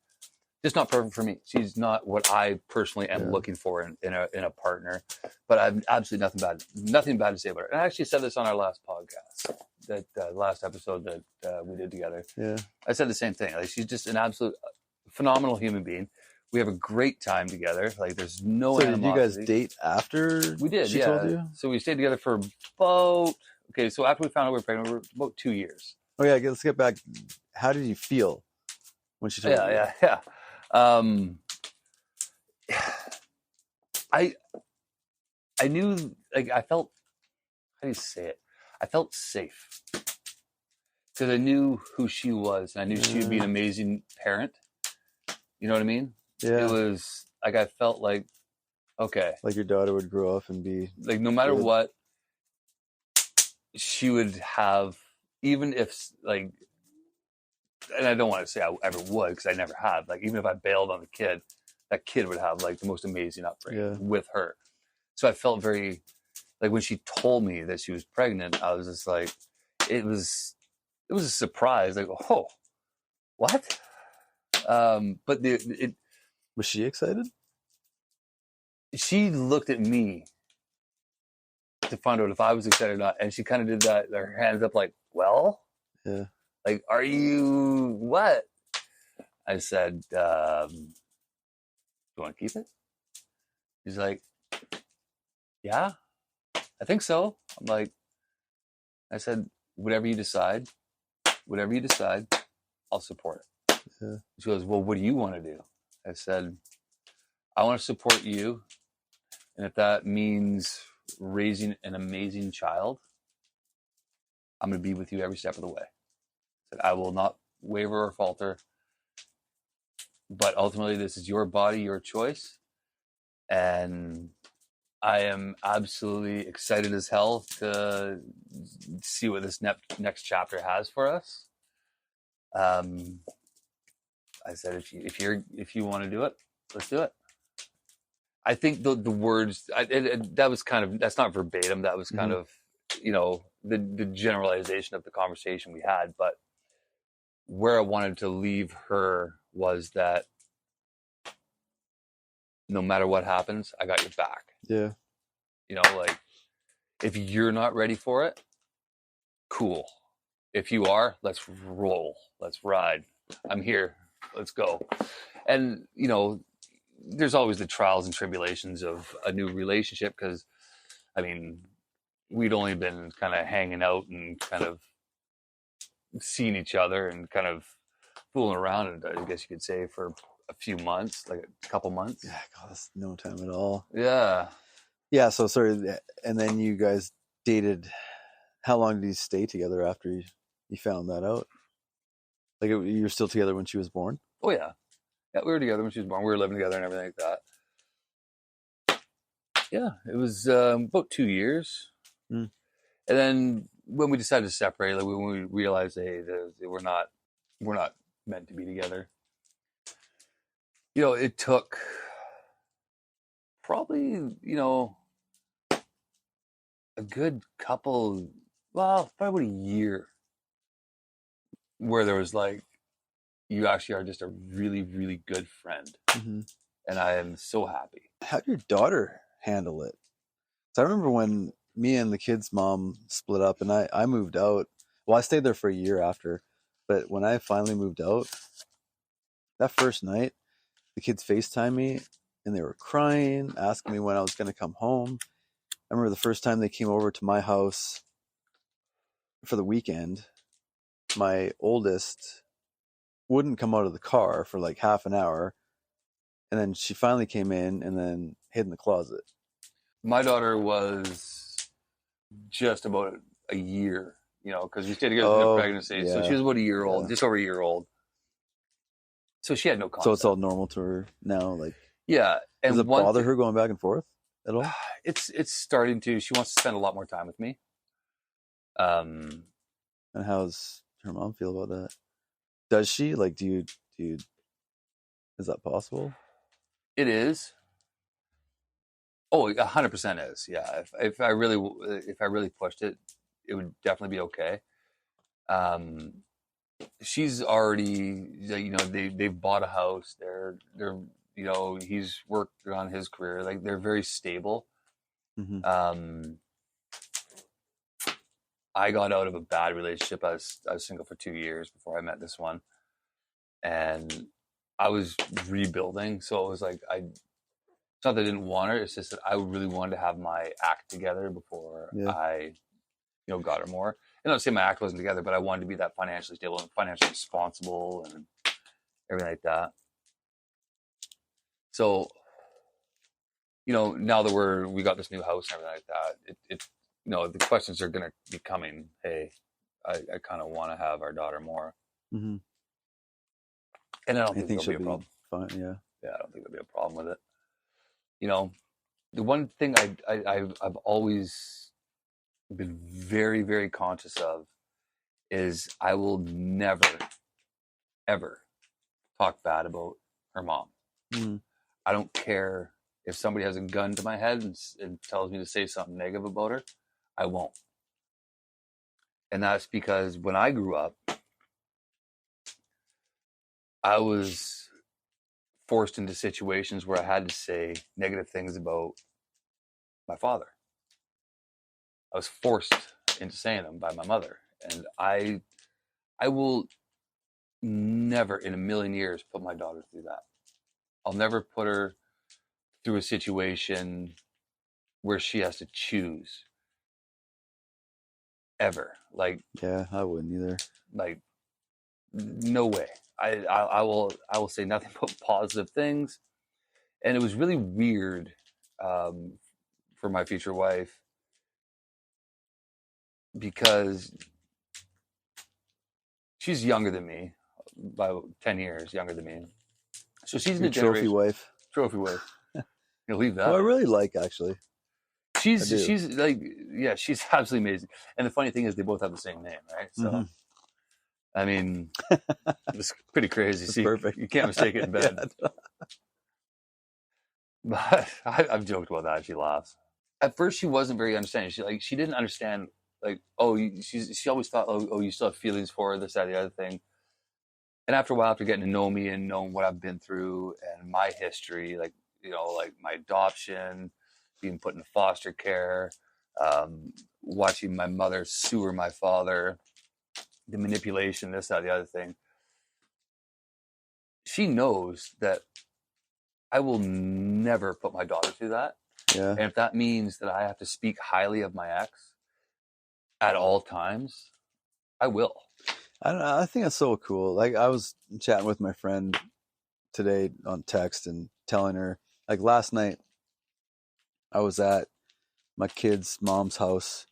[SPEAKER 2] Just not perfect for me. She's not what I personally am looking for in a partner. But I have absolutely nothing bad to say about her. And I actually said this on our last podcast, that last episode that we did together.
[SPEAKER 3] Yeah,
[SPEAKER 2] I said the same thing. Like, she's just an absolute phenomenal human being. We have a great time together. Like, there's no animosity.
[SPEAKER 3] Did you guys date after
[SPEAKER 2] we did?
[SPEAKER 3] She told you?
[SPEAKER 2] So we stayed together for about, so after we found out we were pregnant, we were about 2 years.
[SPEAKER 3] Oh yeah, let's get back. How did you feel when she told you?
[SPEAKER 2] Yeah. I knew, like, I felt, how do you say it? I felt safe because I knew who she was, and I knew she would be an amazing parent. You know what I mean?
[SPEAKER 3] Yeah.
[SPEAKER 2] It was like I felt like, okay,
[SPEAKER 3] Like your daughter would grow up and be
[SPEAKER 2] like no matter
[SPEAKER 3] good.
[SPEAKER 2] what, she would have, even if like, and I don't want to say I ever would because I never have. Like even if I bailed on the kid, that kid would have like the most amazing upbringing with her. So I felt very like when she told me that she was pregnant, I was just like, it was a surprise. Like, oh, what? But
[SPEAKER 3] Was she excited?
[SPEAKER 2] she looked at me to find out if I was excited or not, and she kind of did that, her hands up, like, well,
[SPEAKER 3] Yeah.
[SPEAKER 2] like, are you what? I said, "Do you want to keep it?" He's like, "Yeah, I think so." I'm like, I said, whatever you decide, I'll support it.
[SPEAKER 3] Yeah.
[SPEAKER 2] She goes, well, what do you want to do? I said, I want to support you. And if that means raising an amazing child, I'm going to be with you every step of the way. I said, I will not waver or falter. But ultimately, this is your body, your choice. And I am absolutely excited as hell to see what this next chapter has for us. I said, if you want to do it, let's do it. I think the words that was kind of, that's not verbatim. That was kind of, the generalization of the conversation we had. But where I wanted to leave her was that no matter what happens, I got your back.
[SPEAKER 3] Yeah.
[SPEAKER 2] Like if you're not ready for it, cool. If you are, let's roll. Let's ride. I'm here. Let's go. And, there's always the trials and tribulations of a new relationship because, I mean, we'd only been kind of hanging out and kind of seeing each other and kind of fooling around, I guess you could say, for a few months, like a couple months.
[SPEAKER 3] Yeah, God, that's no time at all.
[SPEAKER 2] Yeah.
[SPEAKER 3] Yeah, so sorry. And then you guys dated. How long did you stay together after you found that out? Like you were still together when she was born?
[SPEAKER 2] Oh, yeah. Yeah, we were together when she was born. We were living together and everything like that. Yeah, it was about 2 years. And then when we decided to separate, like when we realized, hey, we're not meant to be together. It took probably, a good couple, well, probably about a year where there was like, you actually are just a really, really good friend. And I am so happy.
[SPEAKER 3] How did your daughter handle it? So I remember when me and the kid's mom split up and I moved out. Well, I stayed there for a year after, but when I finally moved out, that first night, the kids FaceTimed me and they were crying, asking me when I was going to come home. I remember the first time they came over to my house for the weekend, my oldest wouldn't come out of the car for like half an hour. And then she finally came in and then hid in the closet.
[SPEAKER 2] My daughter was just about a year, because we stayed together through pregnancy. Yeah. So she was about a year old, just over a year old. So she had no concept.
[SPEAKER 3] So it's all normal to her now, like.
[SPEAKER 2] Yeah. And
[SPEAKER 3] does it bother her going back and forth at all?
[SPEAKER 2] It's starting to. She wants to spend a lot more time with me.
[SPEAKER 3] And how's her mom feel about that? Does she like? Do you? Is that possible?
[SPEAKER 2] It is. Oh, 100% is. Yeah. If I really pushed it, it would definitely be okay. She's already, they've bought a house. They're he's worked on his career. Like they're very stable. I got out of a bad relationship. I was single for 2 years before I met this one, and I was rebuilding. So it was like it's not that I didn't want her. It's just that I really wanted to have my act together before I, got her more. not saying my act wasn't together, but I wanted to be that financially stable and financially responsible and everything like that. So, now that we got this new house and everything like that, it the questions are going to be coming. Hey, I kind of want to have our daughter more.
[SPEAKER 3] Mm-hmm.
[SPEAKER 2] And I don't think there'll be a problem.
[SPEAKER 3] Fine, yeah.
[SPEAKER 2] Yeah, I don't think there'll be a problem with it. The one thing I've always been very, very conscious of is I will never, ever talk bad about her mom.
[SPEAKER 3] Mm-hmm.
[SPEAKER 2] I don't care if somebody has a gun to my head and tells me to say something negative about her. I won't. And that's because when I grew up, I was forced into situations where I had to say negative things about my father. I was forced into saying them by my mother. And I will never in a million years put my daughter through that. I'll never put her through a situation where she has to choose. Ever.
[SPEAKER 3] Yeah, I wouldn't either.
[SPEAKER 2] No way. I will say nothing but positive things. And it was really weird for my future wife because she's younger than me, by 10 years younger than me. So she's in the
[SPEAKER 3] trophy wife.
[SPEAKER 2] Trophy wife. You'll leave that.
[SPEAKER 3] Well, I really like, actually.
[SPEAKER 2] She's she's absolutely amazing. And the funny thing is they both have the same name, right? So
[SPEAKER 3] Mm-hmm.
[SPEAKER 2] I mean, it's pretty crazy.
[SPEAKER 3] It's
[SPEAKER 2] See,
[SPEAKER 3] perfect.
[SPEAKER 2] You can't mistake it in bed.
[SPEAKER 3] Yeah.
[SPEAKER 2] But I've joked about that. She laughs. At first, she wasn't very understanding. She didn't understand. She always thought, you still have feelings for her, this, that, the other thing. And after a while, after getting to know me and knowing what I've been through and my history, like my adoption, being put in foster care, watching my mother sewer my father, the manipulation, this, that, the other thing. She knows that I will never put my daughter through that.
[SPEAKER 3] Yeah.
[SPEAKER 2] And if that means that I have to speak highly of my ex at all times, I will.
[SPEAKER 3] I don't know. I think that's so cool. I was chatting with my friend today on text and telling her, last night I was at my kid's mom's house,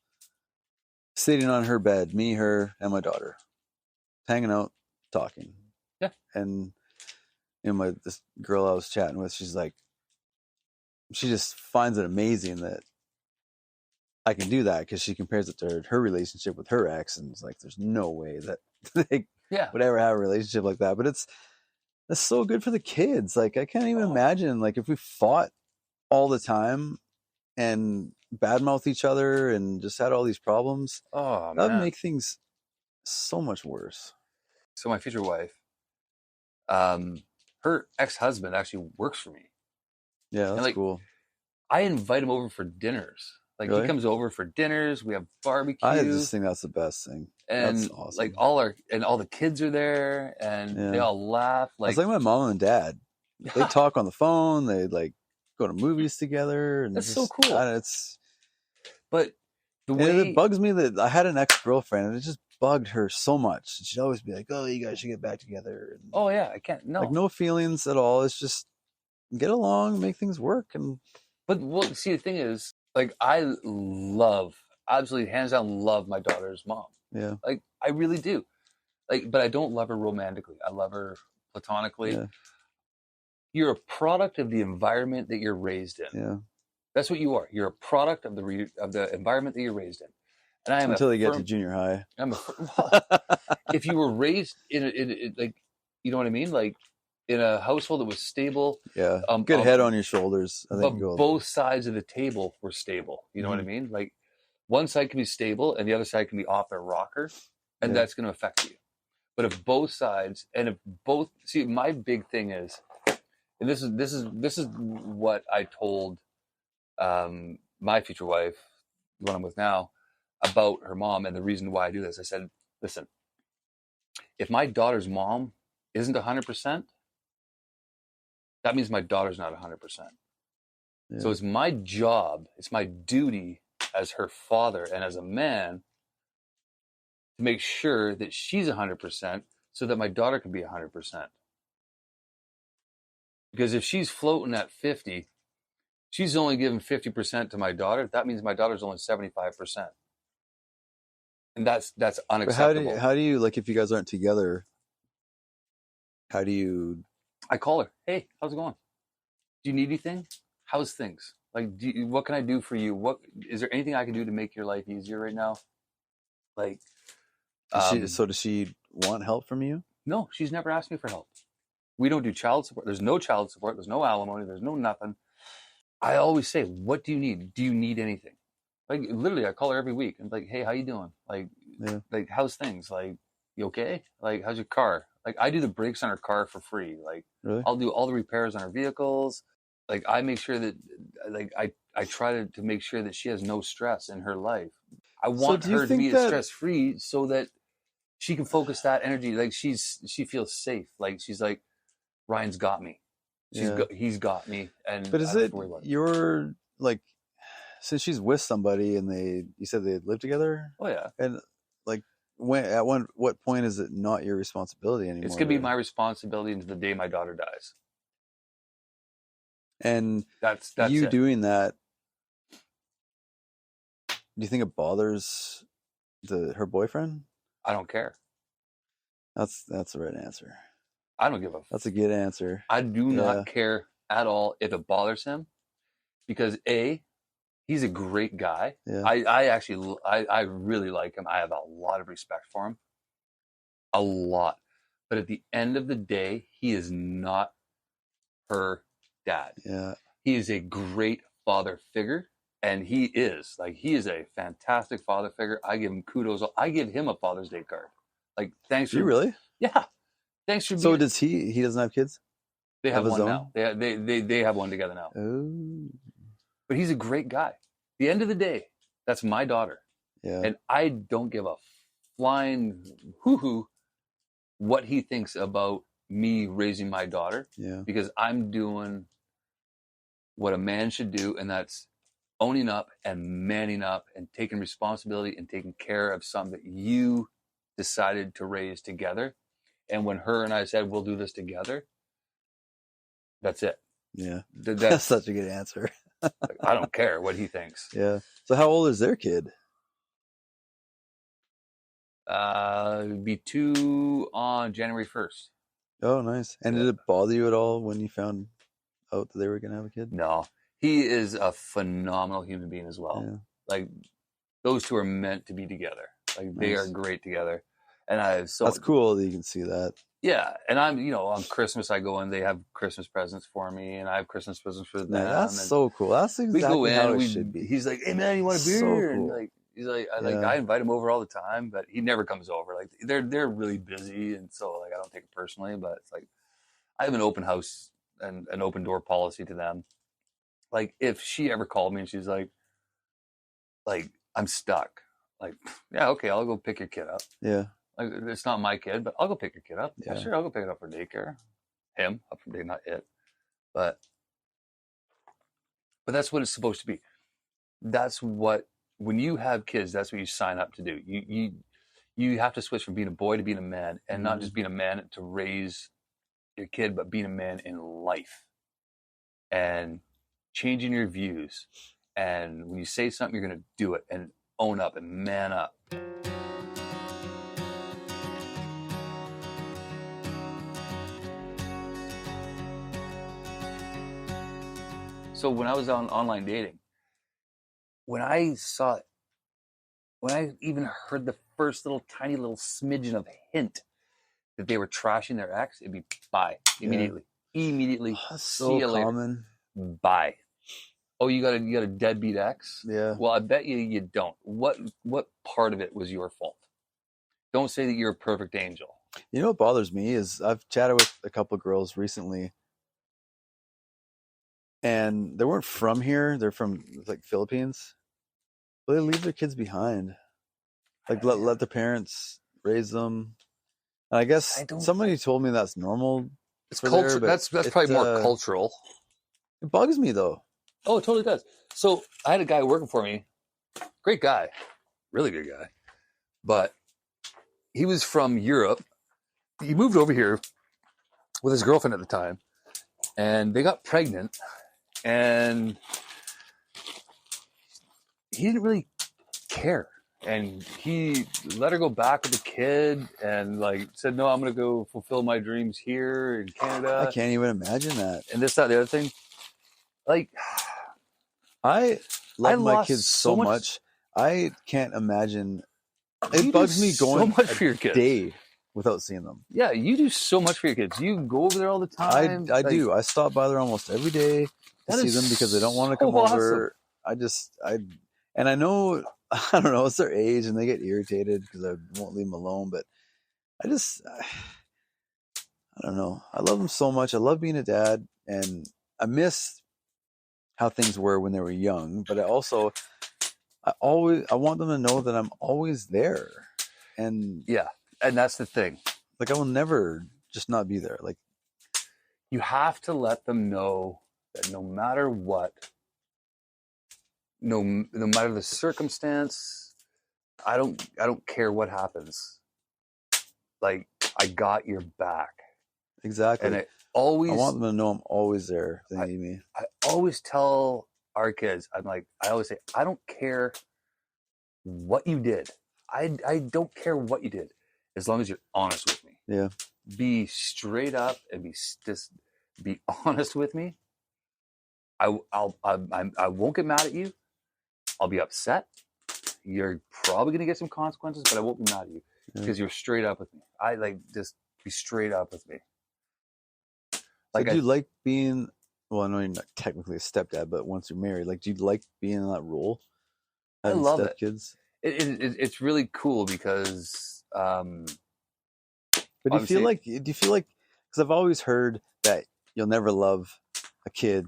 [SPEAKER 3] sitting on her bed, me, her, and my daughter, hanging out, talking.
[SPEAKER 2] Yeah.
[SPEAKER 3] And this girl I was chatting with, she's like, she just finds it amazing that I can do that because she compares it to her relationship with her ex, and it's like there's no way that they would ever have a relationship like that. But that's so good for the kids. I can't even imagine if we fought all the time and badmouth each other and just had all these problems.
[SPEAKER 2] Oh,
[SPEAKER 3] that would make things so much worse.
[SPEAKER 2] So my future wife, her ex-husband actually works for me.
[SPEAKER 3] Yeah, that's cool.
[SPEAKER 2] I invite him over for dinners.
[SPEAKER 3] Really?
[SPEAKER 2] He comes over for dinners. We have barbecue.
[SPEAKER 3] I just think that's the best thing.
[SPEAKER 2] And
[SPEAKER 3] that's awesome.
[SPEAKER 2] all the kids are there, and they all laugh.
[SPEAKER 3] It's like my mom and dad. They talk on the phone. They go to movies together, and
[SPEAKER 2] that's so cool. But
[SPEAKER 3] it bugs me that I had an ex-girlfriend, and it just bugged her so much. She'd always be like, "Oh, you guys should get back together." And,
[SPEAKER 2] I can't. No,
[SPEAKER 3] no feelings at all. It's just get along, make things work,
[SPEAKER 2] But see, the thing is, I absolutely hands down love my daughter's mom.
[SPEAKER 3] Yeah.
[SPEAKER 2] I really do. But I don't love her romantically. I love her platonically.
[SPEAKER 3] Yeah.
[SPEAKER 2] You're a product of the environment that you're raised in.
[SPEAKER 3] Yeah.
[SPEAKER 2] That's what you are. You're a product of the environment that you're raised in. And I am
[SPEAKER 3] until they get to junior high.
[SPEAKER 2] If you were raised in you know what I mean? In a household that was stable.
[SPEAKER 3] Yeah. Good head on your shoulders. I think
[SPEAKER 2] both sides of the table were stable. You know what I mean? One side can be stable and the other side can be off their rocker, and that's going to affect you. But if both sides my big thing is, and this is what I told my future wife, the one I'm with now, about her mom and the reason why I do this. I said, listen, if my daughter's mom isn't 100%, that means my daughter's not 100%. Yeah. So it's my job, it's my duty as her father and as a man to make sure that she's 100% so that my daughter can be 100%. Because if she's floating at 50, she's only giving 50% to my daughter. That means my daughter's only 75%. And that's
[SPEAKER 3] But
[SPEAKER 2] unacceptable.
[SPEAKER 3] how do you, like, if you guys aren't together, how do you?
[SPEAKER 2] I call her. Hey, how's it going? Do you need anything? How's things? Like, what can I do for you? What is there anything I can do to make your life easier right now? Like,
[SPEAKER 3] Does she want help from you?
[SPEAKER 2] no, she's never asked me for help. We don't do child support. There's no child support. There's no alimony. There's no nothing. I always say, what do you need? Do you need anything? Like, literally, I call her every week. I'm like, hey, how you doing? Like, like, how's things? Like, you okay? Like, how's your car? Like, I do the brakes on her car for free. Like,
[SPEAKER 3] Really?
[SPEAKER 2] I'll do all the repairs on her vehicles. Like, I make sure that, like, I try to make sure that she has no stress in her life. I want her to be stress-free so that she can focus that energy. Like, she feels safe. Like, she's like, Ryan's got me. He's got me. And
[SPEAKER 3] but is it your, like, since she's with somebody and you said they live together?
[SPEAKER 2] Oh yeah.
[SPEAKER 3] And like, what point is it not your responsibility anymore?
[SPEAKER 2] It's gonna be my responsibility until the day my daughter dies.
[SPEAKER 3] And
[SPEAKER 2] that's
[SPEAKER 3] you
[SPEAKER 2] it.
[SPEAKER 3] Doing that. Do you think it bothers her boyfriend?
[SPEAKER 2] I don't care.
[SPEAKER 3] That's the right answer.
[SPEAKER 2] I don't give a.
[SPEAKER 3] That's a good answer.
[SPEAKER 2] I do not care at all if it bothers him, because he's a great guy.
[SPEAKER 3] Yeah.
[SPEAKER 2] I really like him. I have a lot of respect for him. A lot. But at the end of the day, he is not her dad.
[SPEAKER 3] Yeah.
[SPEAKER 2] He is a great father figure. And he is a fantastic father figure. I give him kudos. I give him a Father's Day card. Like, thanks.
[SPEAKER 3] You really?
[SPEAKER 2] Yeah. Thanks for being.
[SPEAKER 3] So does he? He doesn't have kids?
[SPEAKER 2] They have one now. They have one together now.
[SPEAKER 3] Oh.
[SPEAKER 2] But he's a great guy. At the end of the day, that's my daughter.
[SPEAKER 3] Yeah.
[SPEAKER 2] And I don't give a flying hoo-hoo what he thinks about me raising my daughter.
[SPEAKER 3] Yeah.
[SPEAKER 2] Because I'm doing what a man should do, and that's owning up and manning up and taking responsibility and taking care of something that you decided to raise together. And when her and I said, we'll do this together, that's it.
[SPEAKER 3] Yeah.
[SPEAKER 2] That's
[SPEAKER 3] such a good answer.
[SPEAKER 2] I don't care what he thinks.
[SPEAKER 3] Yeah. So how old is their kid?
[SPEAKER 2] Be 2 on January 1st.
[SPEAKER 3] Oh, nice. And did it bother you at all when you found out that they were going to have a kid?
[SPEAKER 2] No. He is a phenomenal human being as well. Yeah. Like, those two are meant to be together. Like, they are great together. And that's
[SPEAKER 3] cool that you can see that.
[SPEAKER 2] Yeah. And on Christmas, I go in, they have Christmas presents for me, and I have Christmas presents for them.
[SPEAKER 3] That's so cool. That's exactly how it should be.
[SPEAKER 2] He's like, hey man, you want a beer? So cool. And he's like, I invite him over all the time, but he never comes over. Like, they're really busy, and so, like, I don't take it personally, but it's like, I have an open house and an open door policy to them. Like, if she ever called me and she's like, I'm stuck. Like, yeah, okay, I'll go pick your kid up.
[SPEAKER 3] Yeah.
[SPEAKER 2] Like, it's not my kid, but I'll go pick your kid up. Yeah, sure, I'll go pick it up for daycare. Him up from daycare, not it. But that's what it's supposed to be. That's what, when you have kids, that's what you sign up to do. You have to switch from being a boy to being a man, and not just being a man to raise your kid, but being a man in life and changing your views. And when you say something, you're going to do it and own up and man up. So when I was on online dating, when I even heard the first tiny little smidgen of hint that they were trashing their ex, it'd be bye immediately. Immediately.
[SPEAKER 3] See you later.
[SPEAKER 2] Bye. Oh, you got a deadbeat ex?
[SPEAKER 3] Yeah.
[SPEAKER 2] Well, I bet you don't. What part of it was your fault? Don't say that you're a perfect angel.
[SPEAKER 3] You know what bothers me is I've chatted with a couple of girls recently, and they weren't from here. They're from, like, Philippines. But they leave their kids behind. Like, let the parents raise them. And I guess somebody told me that's normal.
[SPEAKER 2] It's culture. That's probably more cultural.
[SPEAKER 3] It bugs me, though.
[SPEAKER 2] Oh, it totally does. So I had a guy working for me. Great guy. Really good guy. But he was from Europe. He moved over here with his girlfriend at the time, and they got pregnant, and he didn't really care. And he let her go back with the kid and like said, no, I'm going to go fulfill my dreams here in Canada.
[SPEAKER 3] I can't even imagine that.
[SPEAKER 2] And this, that, the other thing. Like,
[SPEAKER 3] I love my
[SPEAKER 2] lost
[SPEAKER 3] kids
[SPEAKER 2] so
[SPEAKER 3] so much. I can't imagine.
[SPEAKER 2] you
[SPEAKER 3] It bugs me
[SPEAKER 2] do
[SPEAKER 3] going
[SPEAKER 2] so much for your kids.
[SPEAKER 3] day without seeing them.
[SPEAKER 2] Yeah, you do so much for your kids. You go over there all the time.
[SPEAKER 3] I do. I stop by there almost every day to see them because they don't want to come over. And I know, I don't know, it's their age and they get irritated because I won't leave them alone. But I don't know. I love them so much. I love being a dad, and I miss how things were when they were young. But I want them to know that I'm always there. And
[SPEAKER 2] Yeah, and that's the thing.
[SPEAKER 3] like, I will never just not be there. Like,
[SPEAKER 2] You have to let them know that no matter what, no matter the circumstance, I don't care what happens. Like, I got your back.
[SPEAKER 3] exactly.
[SPEAKER 2] And I want
[SPEAKER 3] them to know I'm always there if they need me.
[SPEAKER 2] I always tell our kids, I always say, I don't care what you did. I don't care what you did, as long as you're honest with me.
[SPEAKER 3] Yeah.
[SPEAKER 2] Be straight up and be honest with me. I won't get mad at you. I'll be upset. You're probably gonna get some consequences, but I won't be mad at you because you're straight up with me. Just be straight up with me.
[SPEAKER 3] Like, do you like being? Well, I know you're not technically a stepdad, but once you're married, like, do you like being in that role?
[SPEAKER 2] I love it.
[SPEAKER 3] Kids.
[SPEAKER 2] It's really cool because.
[SPEAKER 3] But do you feel like? Because I've always heard that you'll never love a kid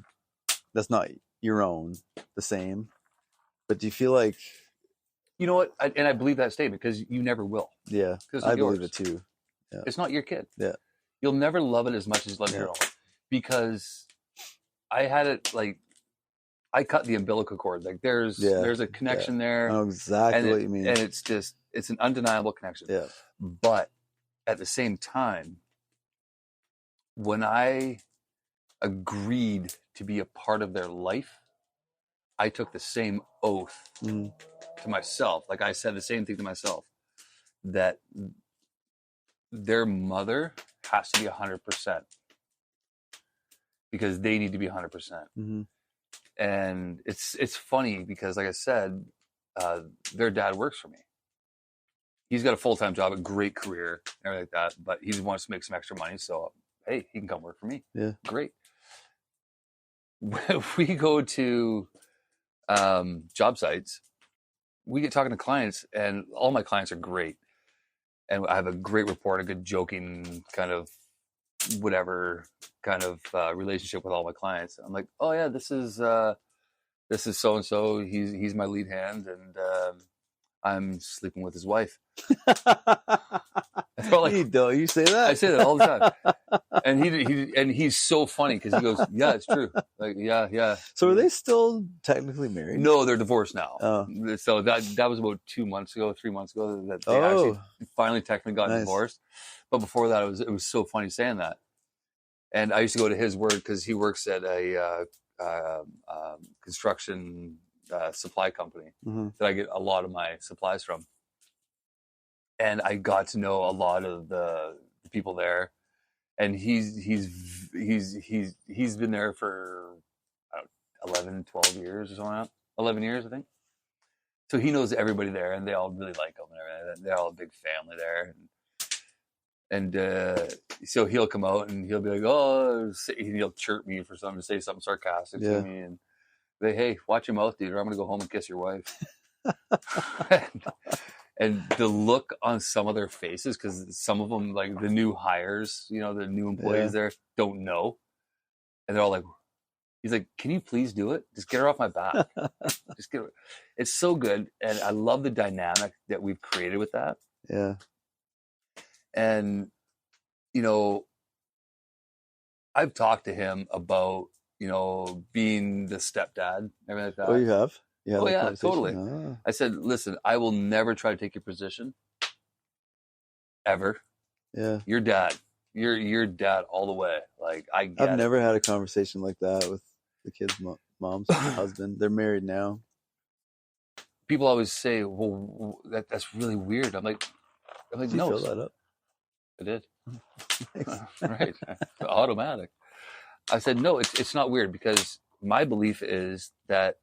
[SPEAKER 3] that's not your own the same. But do you feel like?
[SPEAKER 2] You know what? I believe that statement because you never will.
[SPEAKER 3] Yeah, I believe it too. Yeah.
[SPEAKER 2] It's not your kid.
[SPEAKER 3] Yeah.
[SPEAKER 2] You'll never love it as much as you love your own. Because I had it like, I cut the umbilical cord. Like there's a connection there.
[SPEAKER 3] I know exactly what you mean.
[SPEAKER 2] And it's an undeniable connection.
[SPEAKER 3] Yeah.
[SPEAKER 2] But at the same time, when I agreed to be a part of their life, I took the same oath to myself. Like I said the same thing to myself, that their mother has to be 100% because they need to be 100%.
[SPEAKER 3] Mm-hmm.
[SPEAKER 2] And it's funny because, like I said, their dad works for me. He's got a full-time job, a great career, everything like that, but he wants to make some extra money. So, hey, he can come work for me.
[SPEAKER 3] Yeah.
[SPEAKER 2] Great. When we go to job sites, we get talking to clients, and all my clients are great. And I have a great rapport, a good joking kind of whatever kind of relationship with all my clients. I'm like, oh yeah, this is so and so. He's my lead hand, and I'm sleeping with his wife. Like,
[SPEAKER 3] you say that?
[SPEAKER 2] I say that all the time. And he's so funny because he goes, yeah, it's true. Like, yeah.
[SPEAKER 3] So are they still technically married?
[SPEAKER 2] No, they're divorced now.
[SPEAKER 3] Oh.
[SPEAKER 2] So that was about 3 months ago that they actually finally technically got divorced. But before that, it was so funny saying that. And I used to go to his work because he works at a construction supply company that I get a lot of my supplies from. And I got to know a lot of the people there, and he's been there for 11, 12 years or something. 11 years, I think. So he knows everybody there, and they all really like him and everything. They're all a big family there, and so he'll come out and he'll be like, "Oh," he'll chirp me for something, say something sarcastic to me, and say, "Hey, watch your mouth, dude, or I'm gonna go home and kiss your wife." And the look on some of their faces, because some of them, like the new hires, the new employees there, don't know. And they're all like, he's like, "Can you please do it? Just get her off my back." Just get her. It's so good. And I love the dynamic that we've created with that.
[SPEAKER 3] Yeah.
[SPEAKER 2] And, I've talked to him about, being the stepdad, everything like that.
[SPEAKER 3] Oh, you have?
[SPEAKER 2] Oh yeah, totally. I said, listen, I will never try to take your position. ever.
[SPEAKER 3] Yeah.
[SPEAKER 2] Your dad. You're dad all the way. Like, I get
[SPEAKER 3] I've
[SPEAKER 2] it.
[SPEAKER 3] never had a conversation like that with the kid's mom's husband. They're married now.
[SPEAKER 2] People always say, well, that's really weird. I'm like,
[SPEAKER 3] Did you
[SPEAKER 2] no,
[SPEAKER 3] fill that up?
[SPEAKER 2] I did.
[SPEAKER 3] Thanks.
[SPEAKER 2] Right. Automatic. I said, no, it's not weird, because my belief is that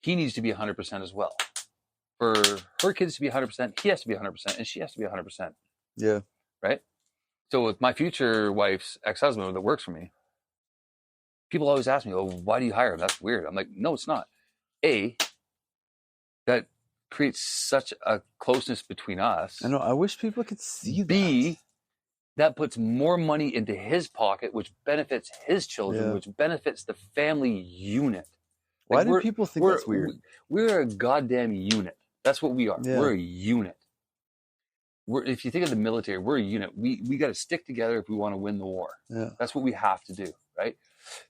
[SPEAKER 2] he needs to be 100% as well. For her kids to be 100%, he has to be 100%, and she has to be 100%.
[SPEAKER 3] Yeah.
[SPEAKER 2] Right? So with my future wife's ex-husband that works for me, people always ask me, oh, why do you hire him? That's weird. I'm like, no, it's not. A, that creates such a closeness between us.
[SPEAKER 3] I know. I wish people could see
[SPEAKER 2] B, that puts more money into his pocket, which benefits his children, which benefits the family unit.
[SPEAKER 3] Why do people think that's weird?
[SPEAKER 2] We're a goddamn unit. That's what we are.
[SPEAKER 3] Yeah.
[SPEAKER 2] We're a unit. If you think of the military, we're a unit. We got to stick together if we want to win the war.
[SPEAKER 3] Yeah.
[SPEAKER 2] That's what we have to do, right?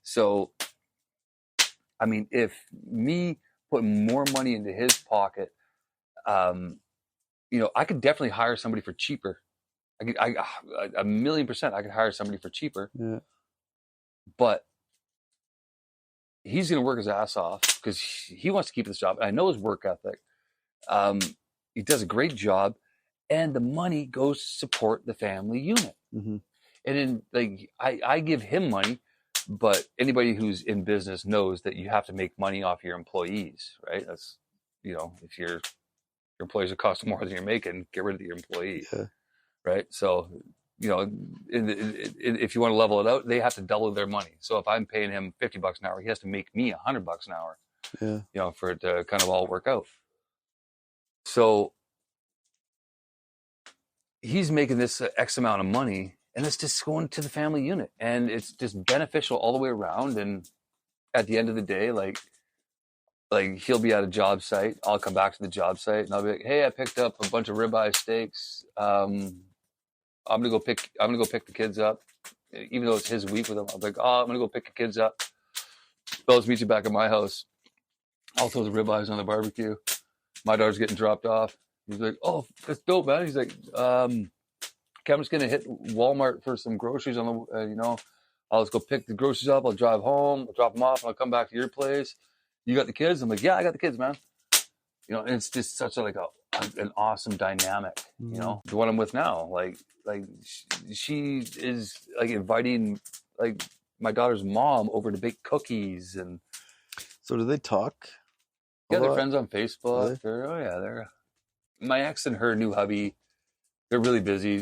[SPEAKER 2] So, I mean, if me putting more money into his pocket, I could definitely hire somebody for cheaper. I 1,000,000%, I could hire somebody for cheaper.
[SPEAKER 3] Yeah.
[SPEAKER 2] But he's going to work his ass off because he wants to keep this job. And I know his work ethic. He does a great job, and the money goes to support the family unit.
[SPEAKER 3] Mm-hmm.
[SPEAKER 2] And then, I give him money, but anybody who's in business knows that you have to make money off your employees, right? That's, if your employees are costing more than you're making, get rid of your employee, right? So, if you want to level it out, they have to double their money. So if I'm paying him $50 an hour, he has to make me $100 an hour, for it to kind of all work out. So he's making this X amount of money, and it's just going to the family unit, and it's just beneficial all the way around. And at the end of the day, like he'll be at a job site. I'll come back to the job site, and I'll be like, "Hey, I picked up a bunch of ribeye steaks. I'm gonna go pick the kids up," even though it's his week with them. I'm like, "Oh, I'm gonna go pick the kids up. Fellas, meet you back at my house. I'll throw the ribeyes on the barbecue. My daughter's getting dropped off." He's like, "Oh, that's dope, man." He's like, "Okay, I'm just gonna hit Walmart for some groceries on the, I'll just go pick the groceries up. I'll drive home, I'll drop them off, and I'll come back to your place. You got the kids?" I'm like, "Yeah, I got the kids, man." And it's just such an awesome dynamic.
[SPEAKER 3] Mm-hmm.
[SPEAKER 2] The one I'm with now, like she is like inviting like my daughter's mom over to bake cookies. And
[SPEAKER 3] so do they talk?
[SPEAKER 2] Yeah, they're friends on Facebook. They're my ex and her new hubby. They're really busy.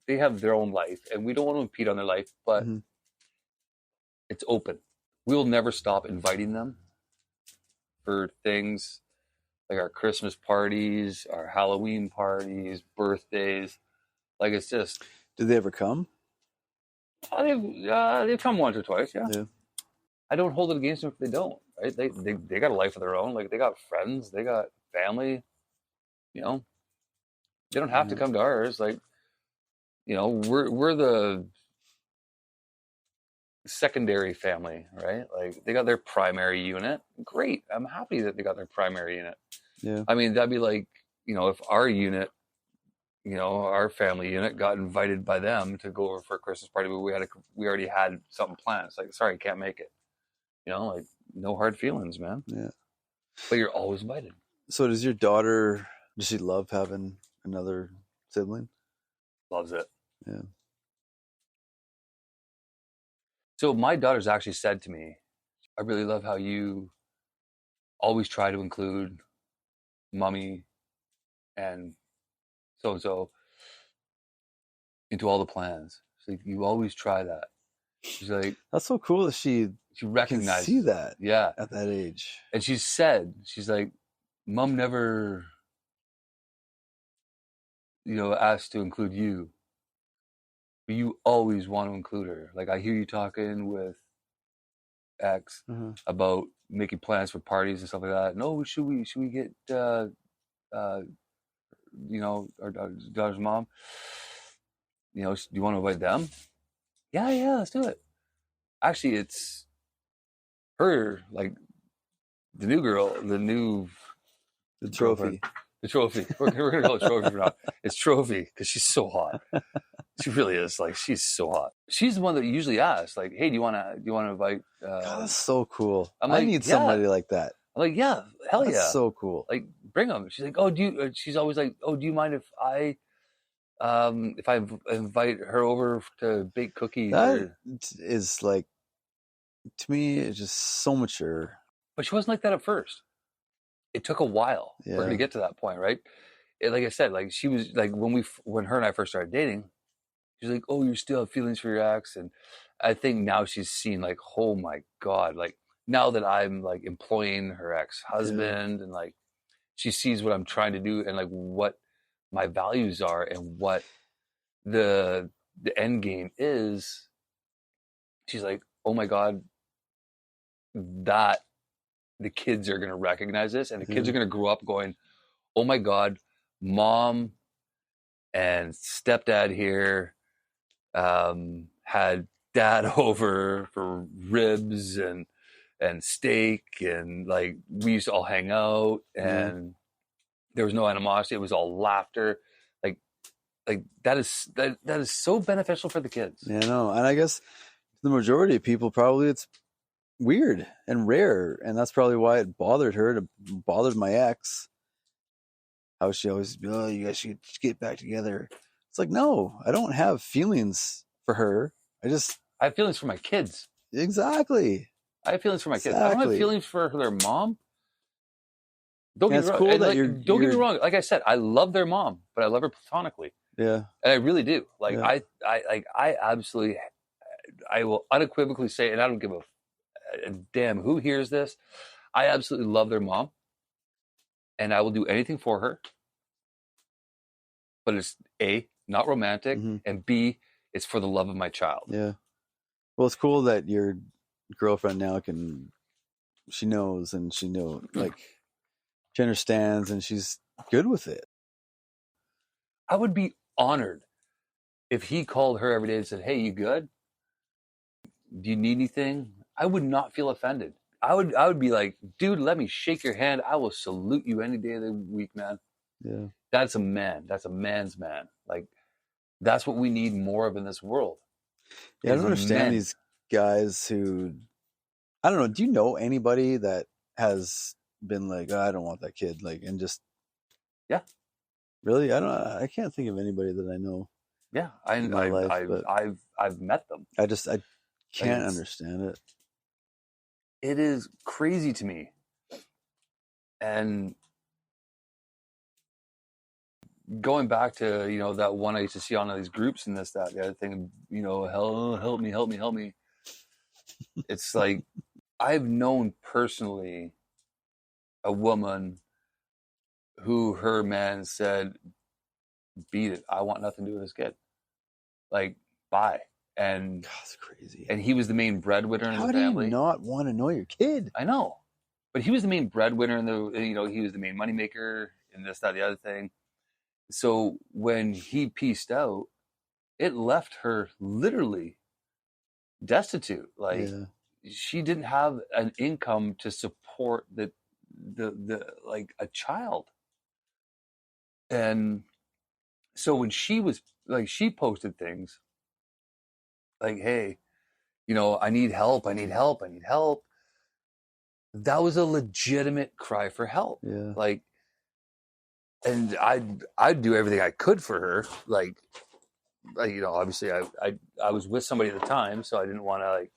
[SPEAKER 2] They have their own life, and we don't want to impede on their life, but it's open. We will never stop inviting them for things like our Christmas parties, our Halloween parties, birthdays. Like, it's just.
[SPEAKER 3] Did they ever come?
[SPEAKER 2] They've come once or twice.
[SPEAKER 3] Yeah.
[SPEAKER 2] I don't hold it against them if they don't. Right? They got a life of their own. Like, they got friends. They got family. They don't have to come to ours. Like, we're the secondary family, right? Like, they got their primary unit. Great. I'm happy that they got their primary unit.
[SPEAKER 3] Yeah.
[SPEAKER 2] I mean, that'd be like, if our unit, our family unit got invited by them to go over for a Christmas party, but we already had something planned. It's like, sorry, can't make it. Like, no hard feelings, man.
[SPEAKER 3] Yeah.
[SPEAKER 2] But you're always invited.
[SPEAKER 3] So does your daughter, does she love having another sibling?
[SPEAKER 2] Loves it.
[SPEAKER 3] Yeah.
[SPEAKER 2] So my daughter's actually said to me, "I really love how you always try to include mommy and so into all the plans. She's like, you always try that." She's like,
[SPEAKER 3] that's so cool that she
[SPEAKER 2] recognizes,
[SPEAKER 3] can see that.
[SPEAKER 2] Yeah.
[SPEAKER 3] At that age.
[SPEAKER 2] And she's like, "Mom never, asked to include you. But you always want to include her. Like, I hear you talking with X about making plans for parties and stuff like that. No, should we get our daughter's mom? Do you want to invite them?" Yeah, let's do it. Actually, it's her, like the new girl, the
[SPEAKER 3] trophy.
[SPEAKER 2] The trophy. We're gonna call it trophy for now. It's trophy because she's so hot. She really is. Like, she's so hot. She's the one that usually asks, like, "Hey, do you want to invite?"
[SPEAKER 3] God, that's so cool.
[SPEAKER 2] I'm
[SPEAKER 3] I
[SPEAKER 2] like,
[SPEAKER 3] need
[SPEAKER 2] yeah.
[SPEAKER 3] somebody like that.
[SPEAKER 2] I'm like, yeah, hell
[SPEAKER 3] That's
[SPEAKER 2] yeah,
[SPEAKER 3] so cool.
[SPEAKER 2] like, bring them. She's like, "Oh, do you?" She's always like, "Oh, do you mind if I invite her over to bake cookies?"
[SPEAKER 3] That is like, to me, it's just so mature.
[SPEAKER 2] But she wasn't like that at first. It took a while for her to get to that point, right? Like I said, like, she was like, when her and I first started dating, she's like, "Oh, you still have feelings for your ex," and I think now she's seen, like, oh my God, like, now that I'm like employing her ex-husband, and like, she sees what I'm trying to do and like what my values are and what the end game is. She's like, oh my God, that the kids are going to recognize this, and the kids are going to grow up going, oh my God, mom and stepdad here had dad over for ribs and steak, and like, we used to all hang out, and there was no animosity. It was all laughter. Like that is so beneficial for the kids.
[SPEAKER 3] Yeah, no, and I guess the majority of people, probably it's weird and rare, and that's probably why it bothered her. It bothered my ex. How she always be, oh, you guys should get back together. It's like, no, I don't have feelings for her. I
[SPEAKER 2] have feelings for my kids.
[SPEAKER 3] Exactly.
[SPEAKER 2] I have feelings for my kids. I don't have feelings for their mom. Don't get me wrong.
[SPEAKER 3] Cool that
[SPEAKER 2] don't get me wrong. Like I said, I love their mom, but I love her platonically.
[SPEAKER 3] Yeah.
[SPEAKER 2] And I really do. Like, I absolutely, I will unequivocally say, and I don't give a damn who hears this, I absolutely love their mom, and I will do anything for her. But it's A, not romantic, and B, it's for the love of my child.
[SPEAKER 3] Yeah. Well, it's cool that your girlfriend now she knows, and like, she understands, and she's good with it.
[SPEAKER 2] I would be honored if he called her every day and said, "Hey, you good? Do you need anything?" I would not feel offended. I would be like, "Dude, let me shake your hand. I will salute you any day of the week, man."
[SPEAKER 3] Yeah.
[SPEAKER 2] That's a man. That's a man's man. Like, that's what we need more of in this world.
[SPEAKER 3] Yeah, I don't understand these guys who, I don't know. Do you know anybody that has been like, oh, I don't want that kid, like, and just,
[SPEAKER 2] yeah,
[SPEAKER 3] really, I can't think of anybody that I know.
[SPEAKER 2] Yeah, I've met them.
[SPEAKER 3] I can't understand it.
[SPEAKER 2] It is crazy to me, and going back to that one I used to see on all these groups and this, that, the other thing, help me. It's like, I've known personally a woman who her man said, "Beat it, I want nothing to do with this kid. Like, bye." And
[SPEAKER 3] God, that's crazy.
[SPEAKER 2] And he was the main breadwinner in the family.
[SPEAKER 3] How do you not want to know your kid?
[SPEAKER 2] I know, but he was the main breadwinner in he was the main moneymaker in this, that, the other thing. So when he pieced out, it left her literally destitute. Like, she didn't have an income to support the like a child. And so when she was like, she posted things like, "Hey, I need help. That was a legitimate cry for help.
[SPEAKER 3] Yeah.
[SPEAKER 2] Like, and I'd do everything I could for her. Like, obviously I was with somebody at the time, so I didn't want to like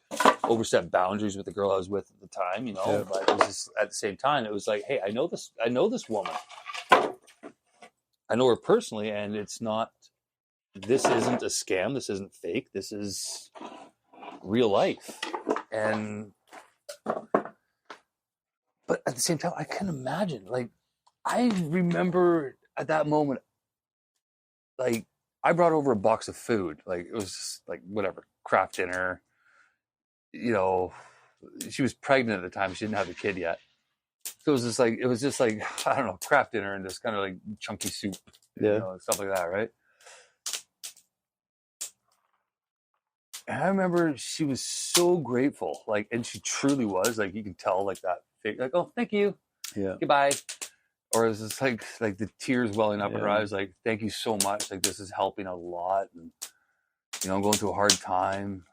[SPEAKER 2] overstep boundaries with the girl I was with at the time, but it was just, at the same time, it was like, hey, I know this woman. I know her personally, and this isn't a scam. This isn't fake. This is real life. But at the same time, I couldn't imagine. Like, I remember at that moment, like, I brought over a box of food. Like, it was just like, whatever, craft dinner. She was pregnant at the time. She didn't have a kid yet. So it was just like, I don't know, craft dinner and just kind of like chunky soup, stuff like that, right? And I remember she was so grateful, like, and she truly was, like, you can tell, like, that, like, "Oh, thank you.
[SPEAKER 3] Yeah.
[SPEAKER 2] Goodbye." or is this like the tears welling up in her
[SPEAKER 3] Yeah.
[SPEAKER 2] eyes? Like, thank you so much. Like, this is helping a lot. And, I'm going through a hard time.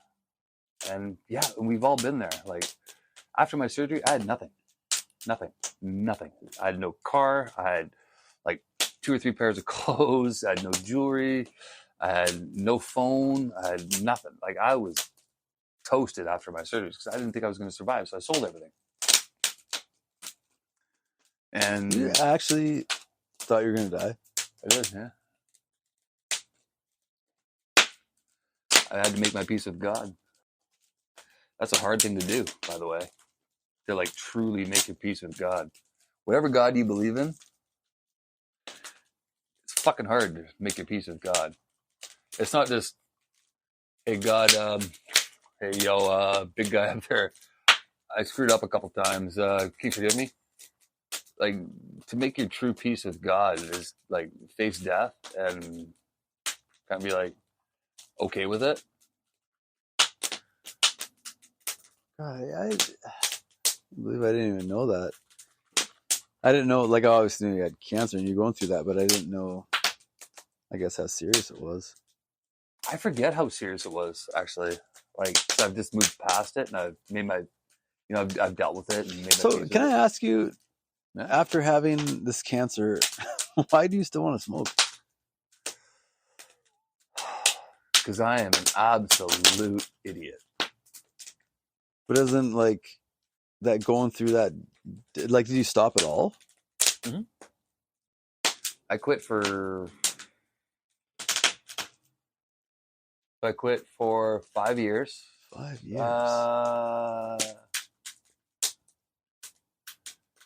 [SPEAKER 2] And yeah, we've all been there. Like, after my surgery, I had nothing. I had no car. I had like 2 or 3 pairs of clothes. I had no jewelry. I had no phone. I had nothing. Like, I was toasted after my surgery because I didn't think I was going to survive. So I sold everything. And
[SPEAKER 3] You actually thought you were going to die?
[SPEAKER 2] I did, yeah. I had to make my peace with God. That's a hard thing to do, by the way. To like truly make your peace with God. Whatever God you believe in, it's fucking hard to make your peace with God. It's not just, hey God, hey yo, big guy up there, I screwed up a couple times. Can you forgive me? Like, to make your true peace with God is like face death and kind of be like okay with it.
[SPEAKER 3] God, I believe I didn't even know that. I didn't know, like, I obviously knew you had cancer and you're going through that, but I didn't know, I guess, how serious it was.
[SPEAKER 2] I forget how serious it was, actually. Like, I've just moved past it and I've made my, I've dealt with it. And made my
[SPEAKER 3] So,
[SPEAKER 2] peace
[SPEAKER 3] can
[SPEAKER 2] with
[SPEAKER 3] I
[SPEAKER 2] it.
[SPEAKER 3] ask you, after having this cancer, why do you still want to smoke?
[SPEAKER 2] Because I am an absolute idiot.
[SPEAKER 3] But isn't, like, that going through that, like, did you stop at all?
[SPEAKER 2] Mm-hmm. I quit for 5 years.
[SPEAKER 3] 5 years.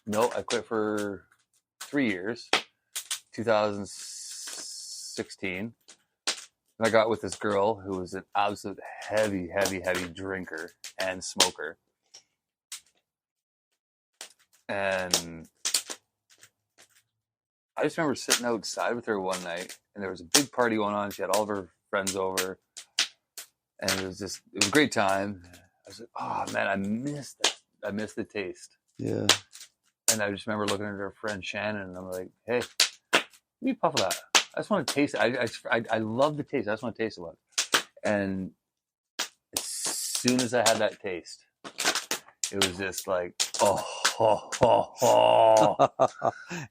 [SPEAKER 2] No, I quit for 3 years. 2016. And I got with this girl who was an absolute heavy drinker and smoker. And I just remember sitting outside with her one night, and there was a big party going on. She had all of her friends over, and it was a great time. I was like, oh man, I missed that. I missed the taste.
[SPEAKER 3] Yeah.
[SPEAKER 2] And I just remember looking at her friend Shannon, and I'm like, hey, give me a puff of that. I just want to taste it. I love the taste. I just want to taste it once. And as soon as I had that taste, it was just like, oh.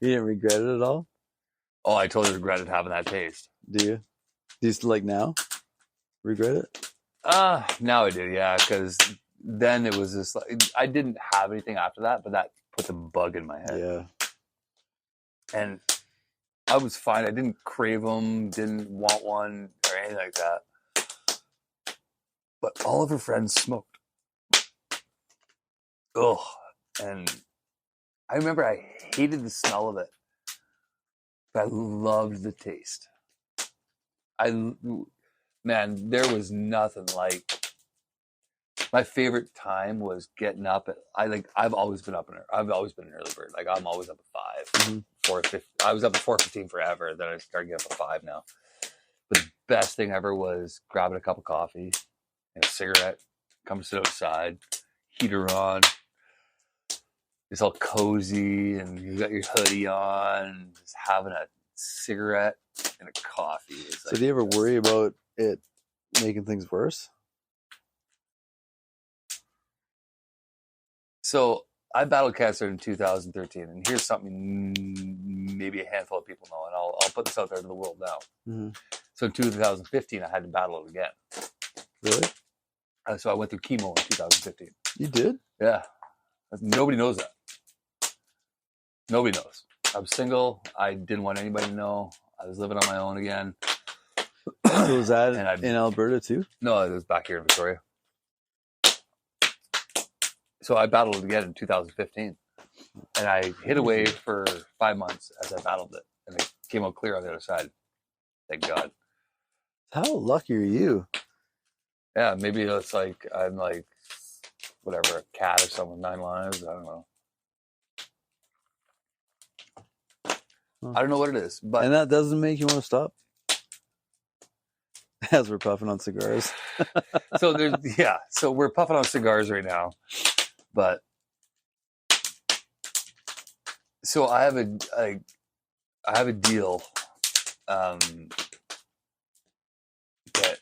[SPEAKER 3] You didn't regret it at all?
[SPEAKER 2] Oh, I totally regretted having that taste.
[SPEAKER 3] Do you? Do you still, like, now regret it?
[SPEAKER 2] Now I do, yeah, because then it was just like, I didn't have anything after that, but that put the bug in my head.
[SPEAKER 3] Yeah.
[SPEAKER 2] And I was fine. I didn't crave them, didn't want one or anything like that. But all of her friends smoked. Ugh. And I remember I hated the smell of it, but I loved the taste. Man, there was nothing like. My favorite time was getting up at. I've always been up I've always been an early bird. Like, I'm always up at 5, 4:50. I was up at 4:15 forever. Then I started getting up at 5 now. But the best thing ever was grabbing a cup of coffee and a cigarette. Come sit outside, heater on. It's all cozy, and you got your hoodie on, and just having a cigarette and a coffee.
[SPEAKER 3] So, do you ever worry about it making things worse?
[SPEAKER 2] So, I battled cancer in 2013, and here's something maybe a handful of people know, and I'll put this out there to the world now.
[SPEAKER 3] Mm-hmm.
[SPEAKER 2] So, in 2015, I had to battle it again.
[SPEAKER 3] Really?
[SPEAKER 2] So, I went through chemo in 2015.
[SPEAKER 3] You did?
[SPEAKER 2] Yeah. Nobody knows that. Nobody knows. I was single. I didn't want anybody to know. I was living on my own again.
[SPEAKER 3] So was that in Alberta too?
[SPEAKER 2] No, it was back here in Victoria. So I battled it again in 2015. And I hid away for 5 months as I battled it. And it came out clear on the other side. Thank God.
[SPEAKER 3] How lucky are you?
[SPEAKER 2] Yeah, maybe it's like I'm like, whatever, a cat or something with 9 lives. I don't know. I don't know what it is, but
[SPEAKER 3] and that doesn't make you want to stop. As we're puffing on cigars.
[SPEAKER 2] So we're puffing on cigars right now, but So I have a deal that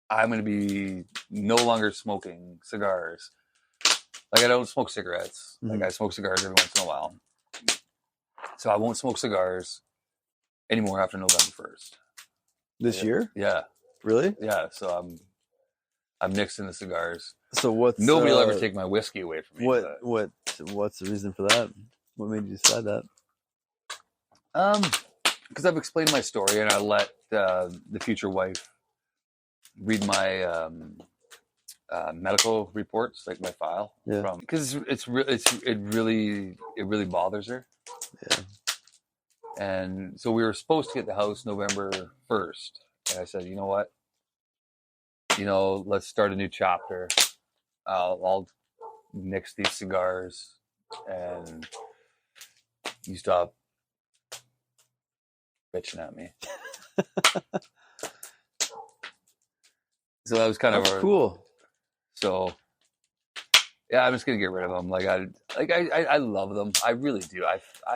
[SPEAKER 2] I'm going to be no longer smoking cigars. Like I don't smoke cigarettes. Like I smoke cigars every once in a while. So I won't smoke cigars anymore after November 1st.
[SPEAKER 3] This year?
[SPEAKER 2] Yeah.
[SPEAKER 3] Really?
[SPEAKER 2] Yeah. So I'm nixing the cigars.
[SPEAKER 3] So what's
[SPEAKER 2] Nobody will ever take my whiskey away from me.
[SPEAKER 3] What's the reason for that? What made you decide that?
[SPEAKER 2] Because I've explained my story and I let the future wife read my medical reports, like my file, because it really bothers her.
[SPEAKER 3] Yeah.
[SPEAKER 2] And so we were supposed to get the house November 1st, and I said, you know what? Let's start a new chapter. I'll nix these cigars, and you stop bitching at me. So that was kind of
[SPEAKER 3] cool.
[SPEAKER 2] So yeah, I'm just gonna get rid of them. I love them. I really do.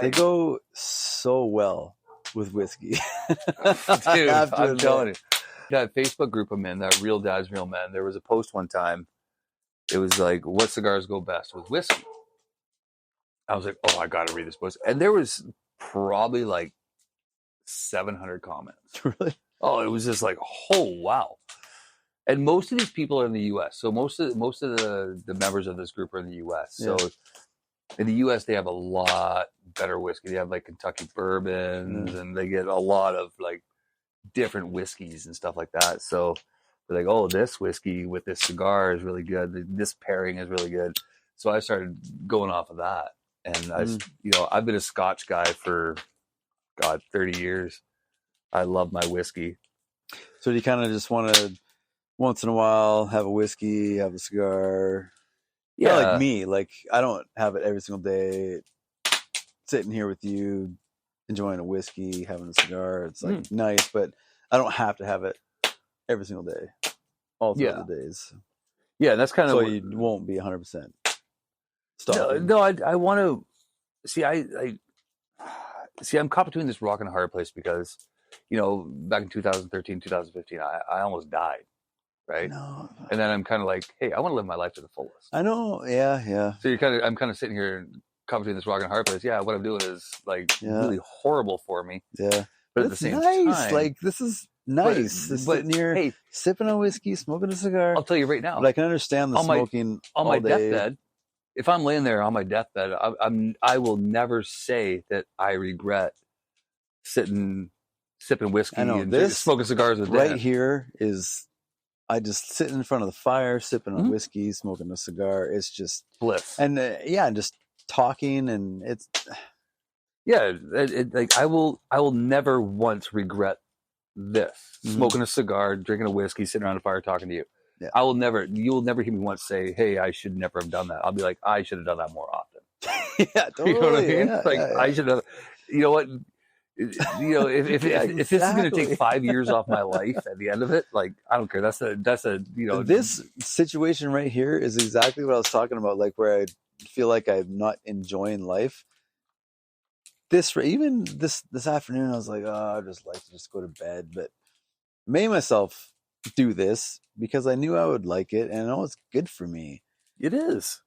[SPEAKER 3] They go so well with whiskey.
[SPEAKER 2] Dude, I'm telling you. That Facebook group I'm in, that Real Dads, Real Men, there was a post one time. It was like, what cigars go best with whiskey? I was like, oh, I gotta read this post. And there was probably like 700 comments.
[SPEAKER 3] Really?
[SPEAKER 2] Oh, it was just like, oh wow. And most of these people are in the U.S. So most of the members of this group are in the U.S. So in the U.S. they have a lot better whiskey. They have like Kentucky bourbons, and they get a lot of like different whiskeys and stuff like that. So they're like, oh, this whiskey with this cigar is really good. This pairing is really good. So I started going off of that, and I've been a Scotch guy for 30 years. I love my whiskey.
[SPEAKER 3] So do you kind of just want to once in a while have a whiskey, have a cigar? Yeah, like me. Like I don't have it every single day. Sitting here with you, enjoying a whiskey, having a cigar, it's like nice, but I don't have to have it every single day, all throughout the days.
[SPEAKER 2] Yeah, that's kind of
[SPEAKER 3] so you won't be 100% stopping.
[SPEAKER 2] No, I want to see. I'm caught between this rock and a hard place because, back in 2013, 2015, I almost died, right?
[SPEAKER 3] No.
[SPEAKER 2] And then I'm kind of like, hey, I want to live my life to the fullest.
[SPEAKER 3] I know, yeah.
[SPEAKER 2] So I'm kind of sitting here caught between this rock and a hard place. Yeah, what I'm doing is like really horrible for me.
[SPEAKER 3] Yeah,
[SPEAKER 2] but at the same
[SPEAKER 3] nice.
[SPEAKER 2] time,
[SPEAKER 3] like this is nice. But sitting here, sipping on whiskey, smoking a cigar.
[SPEAKER 2] I'll tell you right now.
[SPEAKER 3] But I can understand the smoking
[SPEAKER 2] on my deathbed. If I'm laying there on my deathbed, I will never say that I regret sipping whiskey and smoking cigars with
[SPEAKER 3] right
[SPEAKER 2] Dan.
[SPEAKER 3] Here is I just sitting in front of the fire, sipping on whiskey, smoking a cigar. It's just
[SPEAKER 2] bliss.
[SPEAKER 3] And just talking, and it's
[SPEAKER 2] like I will never once regret this. Smoking a cigar, drinking a whiskey, sitting around a fire talking to you.
[SPEAKER 3] Yeah.
[SPEAKER 2] You will never hear me once say, hey, I should never have done that. I'll be like, I should have done that more often.
[SPEAKER 3] Yeah, totally.
[SPEAKER 2] You know what I mean? I should have, you know what? If this is going to take 5 years off my life at the end of it, like, I don't care. That's a
[SPEAKER 3] this situation right here is exactly what I was talking about. Like where I feel like I'm not enjoying life. Even this afternoon, I was like, oh, I'd just like to just go to bed, but I made myself do this because I knew I would like it, and I know it's good for me.
[SPEAKER 2] It is.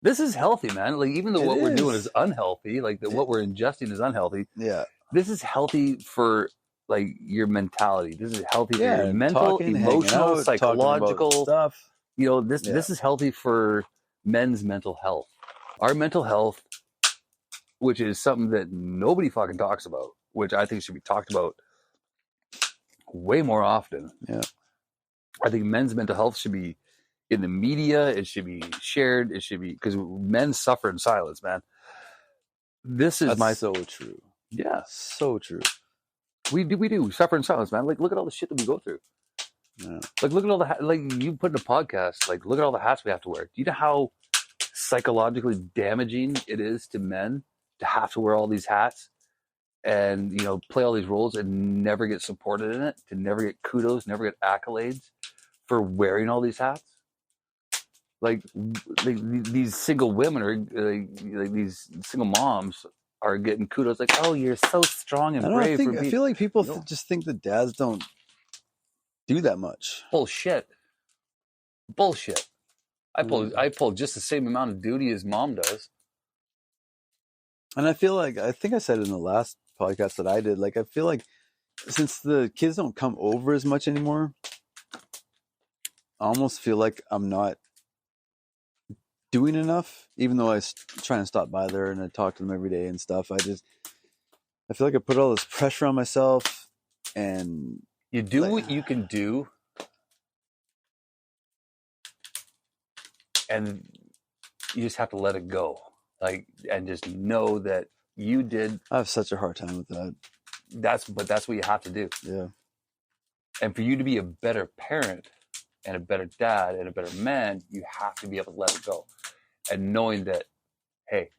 [SPEAKER 2] This is healthy, man. Like even though what we're doing is unhealthy, like what we're ingesting is unhealthy.
[SPEAKER 3] Yeah,
[SPEAKER 2] this is healthy for like your mentality. This is healthy for your mental, emotional, psychological
[SPEAKER 3] stuff.
[SPEAKER 2] This is healthy for men's mental health. Our mental health, which is something that nobody fucking talks about, which I think should be talked about way more often.
[SPEAKER 3] Yeah.
[SPEAKER 2] I think men's mental health should be in the media. It should be shared. It should be, because men suffer in silence, man. That's
[SPEAKER 3] so true.
[SPEAKER 2] Yeah.
[SPEAKER 3] So true.
[SPEAKER 2] We do suffer in silence, man. Like, look at all the shit that we go through.
[SPEAKER 3] Yeah.
[SPEAKER 2] Like, look at all like you put in a podcast, like, look at all the hats we have to wear. Do you know how psychologically damaging it is to men to have to wear all these hats and, play all these roles and never get supported in it, to never get kudos, never get accolades for wearing all these hats? like these single women are like these single moms are getting kudos like, oh, you're so strong and brave.
[SPEAKER 3] I feel like people
[SPEAKER 2] No.
[SPEAKER 3] just think that dads don't do that much.
[SPEAKER 2] Bullshit. I pull just the same amount of duty as mom does.
[SPEAKER 3] And I feel like, I think I said it in the last podcast that I did, like, I feel like since the kids don't come over as much anymore, I almost feel like I'm not doing enough, even though I try and stop by there and I talk to them every day and stuff. I feel like I put all this pressure on myself, and
[SPEAKER 2] you do what you can do, and you just have to let it go, like, and just know that you did.
[SPEAKER 3] I have such a hard time with that.
[SPEAKER 2] That's what you have to do.
[SPEAKER 3] Yeah.
[SPEAKER 2] And for you to be a better parent and a better dad and a better man, you have to be able to let it go. And knowing that, hey,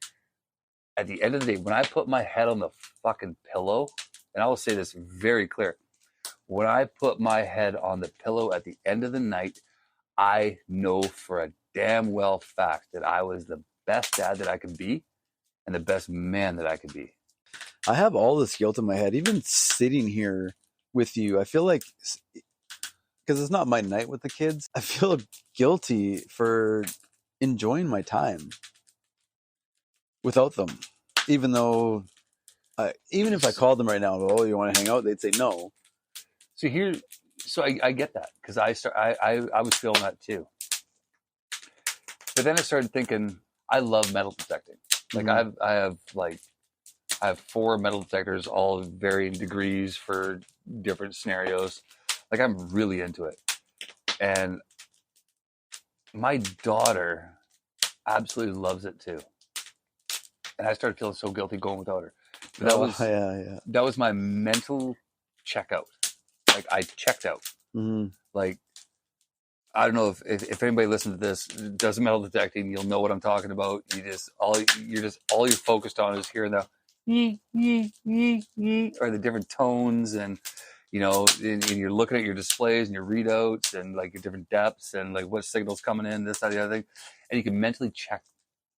[SPEAKER 2] at the end of the day, when I put my head on the fucking pillow, and I will say this very clear, when I put my head on the pillow at the end of the night, I know for a damn well fact that I was the best dad that I could be and the best man that I could be.
[SPEAKER 3] I have all this guilt in my head, even sitting here with you. I feel like, because it's not my night with the kids, I feel guilty for enjoying my time without them. Even though, even if I called them right now, oh, you want to hang out? They'd say no.
[SPEAKER 2] So I get that, because I was feeling that too. But then I started thinking, I love metal detecting. Like I have 4 metal detectors, all of varying degrees for different scenarios. Like, I'm really into it. And my daughter absolutely loves it too. And I started feeling so guilty going without her. But that was my mental checkout. Like, I checked out.
[SPEAKER 3] Mm-hmm.
[SPEAKER 2] Like, I don't know if anybody listens to this, does metal detecting, you'll know what I'm talking about. All you're focused on is hearing the or the different tones, and and you're looking at your displays and your readouts and like your different depths and like what signals coming in, this, that, the other thing, and you can mentally check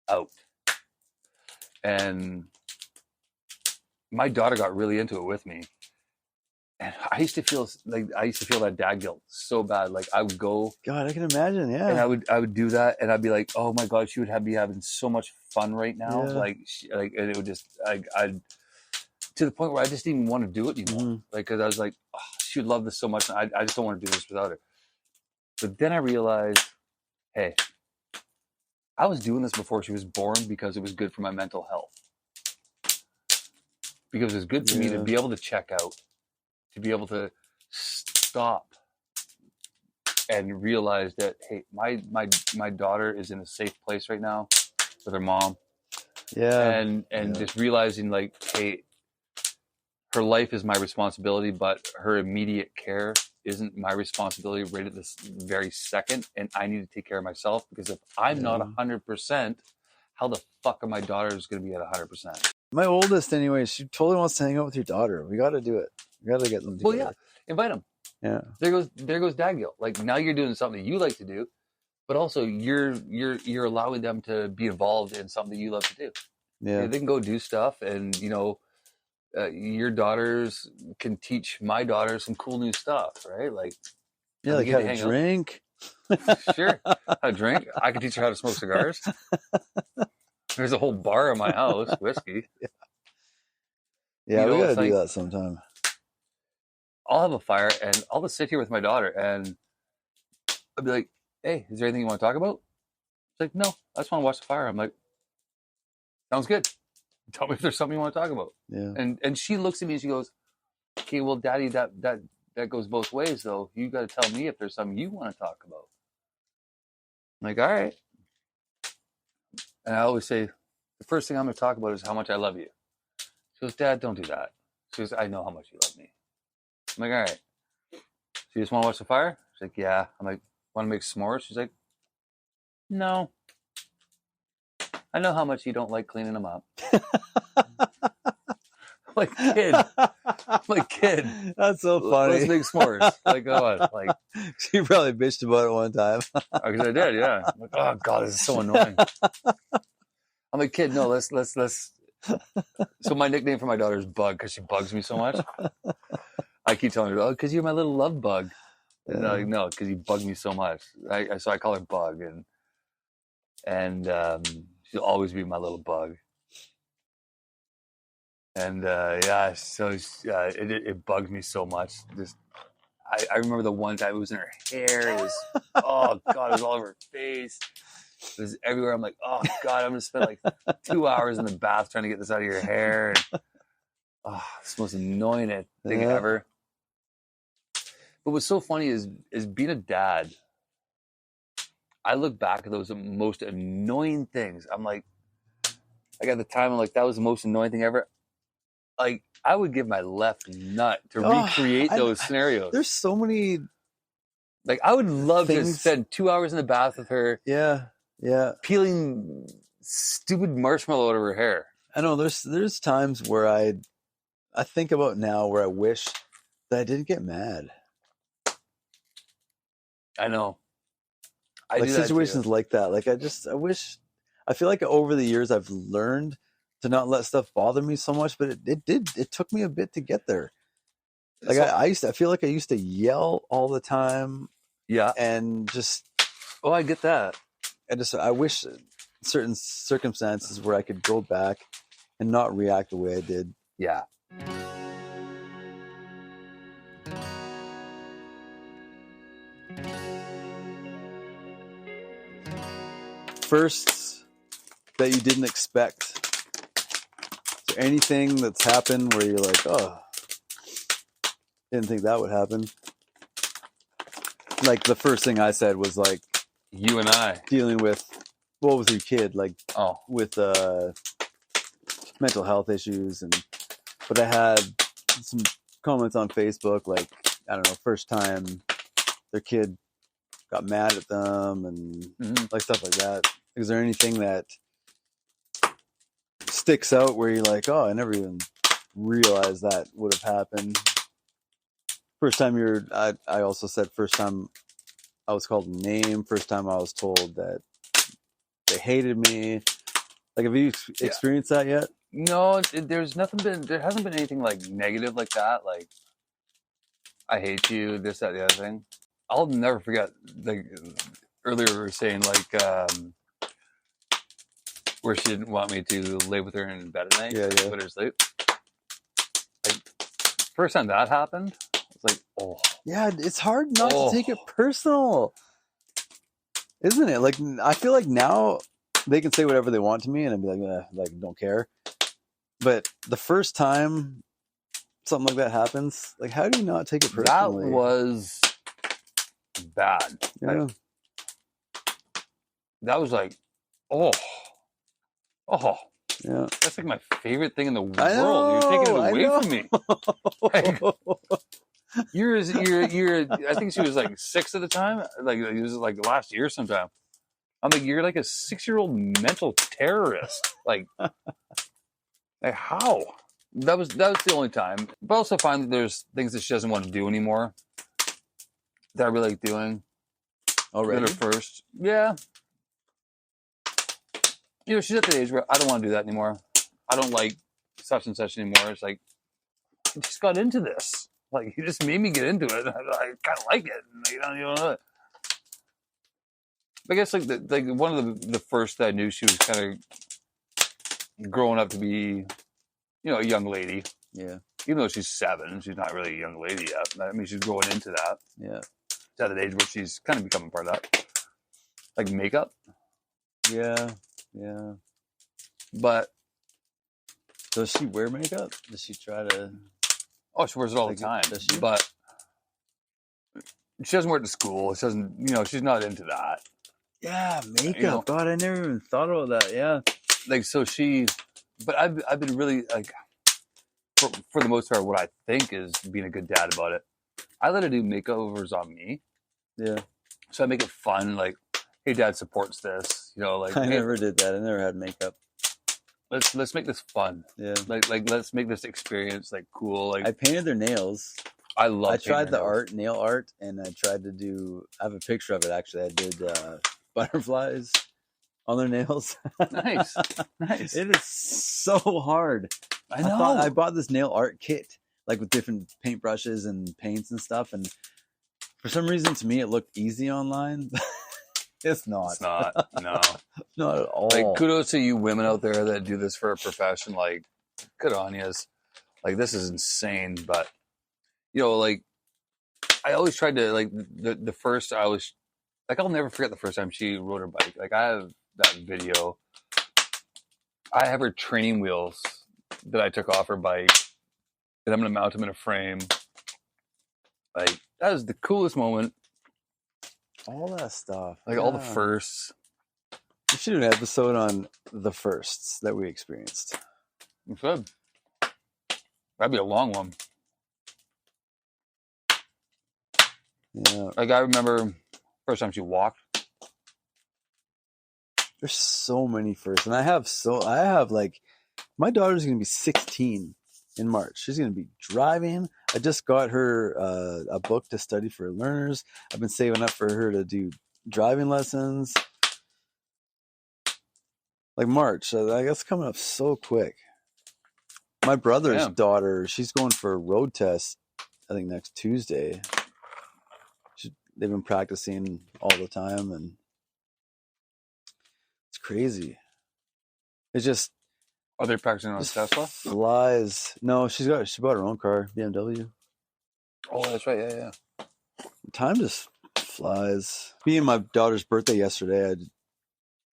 [SPEAKER 2] out. And my daughter got really into it with me. And I used to feel that dad guilt so bad. Like, I would go,
[SPEAKER 3] God, I can imagine, yeah.
[SPEAKER 2] And I would do that, and I'd be like, oh my God, she would be having so much fun right now. Yeah. And it would just, I'd to the point where I just didn't even want to do it anymore. Mm-hmm. Like, because I was like, oh, she would love this so much, and I just don't want to do this without her. But then I realized, hey, I was doing this before she was born because it was good for my mental health. Because it was good for me to be able to check out, to be able to stop and realize that, hey, my daughter is in a safe place right now with her mom. Yeah. And just realizing, like, hey, her life is my responsibility, but her immediate care isn't my responsibility right at this very second. And I need to take care of myself, because if I'm not 100%, how the fuck are my daughters going to be at 100%?
[SPEAKER 3] My oldest, anyway, she totally wants to hang out with your daughter. We got to do it. We got to get them together.
[SPEAKER 2] Well, yeah, invite them. Yeah. There goes dad guilt. Like, now you're doing something that you like to do, but also you're allowing them to be involved in something that you love to do. Yeah. They can go do stuff, and your daughters can teach my daughter some cool new stuff, right? Like,
[SPEAKER 3] yeah, like how to drink.
[SPEAKER 2] Sure, how to drink. I can teach her how to smoke cigars. There's a whole bar in my house, whiskey.
[SPEAKER 3] Yeah, we gotta do that sometime.
[SPEAKER 2] I'll have a fire, and I'll just sit here with my daughter, and I'll be like, "Hey, is there anything you want to talk about?" She's like, "No, I just want to watch the fire." I'm like, "Sounds good. Tell me if there's something you want to talk about." Yeah. And she looks at me and she goes, "Okay, well, Daddy, that goes both ways, though. You got to tell me if there's something you want to talk about." I'm like, "All right." And I always say, the first thing I'm going to talk about is how much I love you. She goes, "Dad, don't do that." She goes, "I know how much you love me." I'm like, "All right. So you just want to watch the fire?" She's like, "Yeah." I'm like, "Want to make s'mores?" She's like, "No. I know how much you don't like cleaning them up." like, kid,
[SPEAKER 3] That's so funny.
[SPEAKER 2] let's make s'mores. Like, oh, like,
[SPEAKER 3] She probably bitched about it one time.
[SPEAKER 2] because I did, yeah. I'm like, oh God, this is so annoying. I'm like, kid, no, let's. So my nickname for my daughter is Bug because she bugs me so much. I keep telling her, oh, because you're my little love bug. And
[SPEAKER 3] Yeah.
[SPEAKER 2] like, no, because you bug me so much. So I call her Bug, and she'll always be my little bug. And yeah, so it bugs me so much. Just I remember the one time it was in her hair. It was oh God, it was all over her face. It was everywhere. I'm like, oh God, I'm gonna spend like 2 hours in the bath trying to get this out of your hair. And, oh, it's the most annoying thing
[SPEAKER 3] Yeah.
[SPEAKER 2] ever. But what's so funny is being a dad. I look back at those most annoying things. I'm like at the time, I'm like, that was the most annoying thing ever. Like, I would give my left nut to recreate those scenarios.
[SPEAKER 3] There's so many.
[SPEAKER 2] Like, I would love to
[SPEAKER 3] things-
[SPEAKER 2] spend 2 hours in the bath with her.
[SPEAKER 3] Yeah, yeah.
[SPEAKER 2] Peeling stupid marshmallow out of her hair.
[SPEAKER 3] I know. There's times where I think about now where I wish that I didn't get mad.
[SPEAKER 2] I know. I
[SPEAKER 3] Like
[SPEAKER 2] do that
[SPEAKER 3] situations
[SPEAKER 2] too.
[SPEAKER 3] like that. Like I wish. I feel like over the years I've learned to not let stuff bother me so much, but it took me a bit to get there. Like
[SPEAKER 2] So-
[SPEAKER 3] I feel like I used to yell all the time
[SPEAKER 2] Yeah.
[SPEAKER 3] and just
[SPEAKER 2] Oh, I get that.
[SPEAKER 3] I wish certain circumstances where I could go back and not react the way I did.
[SPEAKER 2] Yeah.
[SPEAKER 3] Firsts that you didn't expect. Is there anything that's happened where you're like, oh, didn't think that would happen? Like the first thing I said was like
[SPEAKER 2] You and I.
[SPEAKER 3] dealing with what was your kid like
[SPEAKER 2] Oh.
[SPEAKER 3] with mental health issues, but I had some comments on Facebook like, I don't know, first time their kid got mad at them and like stuff like that. Is there anything that sticks out where you're like, oh, I never even realized that would have happened? First time I also said first time I was called a name, first time I was told that they hated me. Like, have you experienced that yet?
[SPEAKER 2] No, there hasn't been anything like negative like that. Like, I hate you, this, that, the other thing. I'll never forget, like, earlier we were saying, like, where she didn't want me to lay with her in bed at night.
[SPEAKER 3] Yeah.
[SPEAKER 2] Put her to sleep. Like, first time that happened, it's like, oh.
[SPEAKER 3] Yeah, it's hard not to take it personal, isn't it? Like, I feel like now they can say whatever they want to me and I'd be like, don't care. But the first time something like that happens, like, how do you not take it personally?
[SPEAKER 2] That was bad.
[SPEAKER 3] Yeah.
[SPEAKER 2] That was like, oh.
[SPEAKER 3] Yeah.
[SPEAKER 2] That's like my favorite thing in the world.
[SPEAKER 3] I know,
[SPEAKER 2] You're taking it
[SPEAKER 3] I
[SPEAKER 2] away
[SPEAKER 3] know.
[SPEAKER 2] from me. Like, you're. I think she was like 6 at the time. Like, it was like last year sometime. I'm like, you're like a 6-year-old mental terrorist. Like how? That was the only time. But I also find that there's things that she doesn't want to do anymore that I really like doing.
[SPEAKER 3] Already?
[SPEAKER 2] At first, yeah. You know, she's at the age where I don't want to do that anymore. I don't like such and such anymore. It's like, I just got into this. Like, you just made me get into it. I kind of like it. You know. I guess like one of the first that I knew she was kind of growing up to be, a young lady.
[SPEAKER 3] Yeah.
[SPEAKER 2] Even though she's 7, she's not really a young lady yet. I mean, she's growing into that.
[SPEAKER 3] Yeah.
[SPEAKER 2] She's at an age where she's kind of becoming part of that. Like makeup.
[SPEAKER 3] Yeah. Yeah.
[SPEAKER 2] But
[SPEAKER 3] does she wear makeup? Does she try to?
[SPEAKER 2] Oh, she wears it all the time.
[SPEAKER 3] Does she?
[SPEAKER 2] But she doesn't wear it to school. She doesn't. She's not into that.
[SPEAKER 3] Yeah, makeup. God, I never even thought about that. Yeah.
[SPEAKER 2] Like, so she. But I've been really like, for the most part, what I think is being a good dad about it. I let her do makeovers on me.
[SPEAKER 3] Yeah.
[SPEAKER 2] So I make it fun. Like, hey, Dad supports this. Like
[SPEAKER 3] I
[SPEAKER 2] hey,
[SPEAKER 3] never did that. I never had makeup.
[SPEAKER 2] let's make this fun.
[SPEAKER 3] Yeah.
[SPEAKER 2] Like let's make this experience like cool. Like
[SPEAKER 3] I painted their nails.
[SPEAKER 2] I love.
[SPEAKER 3] I tried the
[SPEAKER 2] nails.
[SPEAKER 3] nail art, and I tried to do. I have a picture of it actually. I did butterflies on their nails.
[SPEAKER 2] Nice.
[SPEAKER 3] It is so hard.
[SPEAKER 2] I know.
[SPEAKER 3] I bought this nail art kit, like with different paintbrushes and paints and stuff, and for some reason, to me, it looked easy online. It's not.
[SPEAKER 2] It's not. No.
[SPEAKER 3] Not at all.
[SPEAKER 2] Like kudos to you women out there that do this for a profession. Like, good on yous. Like this is insane, but like I always tried to like the first I was like I'll never forget the first time she rode her bike. Like I have that video. I have her training wheels that I took off her bike, and I'm gonna mount them in a frame. Like that was the coolest moment.
[SPEAKER 3] All that stuff.
[SPEAKER 2] Like all the firsts.
[SPEAKER 3] We should do an episode on the firsts that we experienced.
[SPEAKER 2] We should. That'd be a long one.
[SPEAKER 3] Yeah.
[SPEAKER 2] Like I remember first time she walked.
[SPEAKER 3] There's so many firsts. And I have like my daughter's gonna be 16 in March. She's gonna be driving. I just got her a book to study for learners. I've been saving up for her to do driving lessons. Like March, like that's coming up so quick. My brother's daughter, she's going for a road test, I think next Tuesday. They've been practicing all the time, and it's crazy. It's just.
[SPEAKER 2] Are they practicing on Tesla?
[SPEAKER 3] Flies. No, she bought her own car, BMW.
[SPEAKER 2] Oh, that's right. Yeah.
[SPEAKER 3] Time just flies. Being my daughter's birthday yesterday, I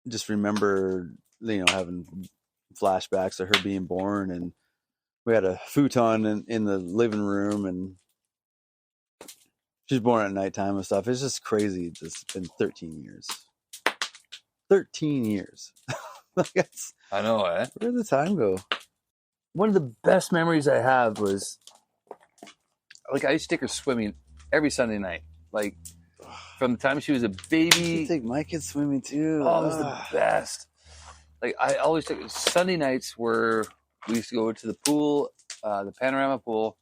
[SPEAKER 3] just remember, having flashbacks of her being born, and we had a futon in the living room, and she's born at nighttime and stuff. It's just crazy. It's been 13 years. 13 years.
[SPEAKER 2] I know, eh?
[SPEAKER 3] Where did the time go?
[SPEAKER 2] One of the best memories I have was, like, I used to take her swimming every Sunday night. Like, from the time she was a baby.
[SPEAKER 3] I take my kids swimming too.
[SPEAKER 2] Oh, it was the best. Like, I always took Sunday nights where we used to go to the pool, the panorama pool.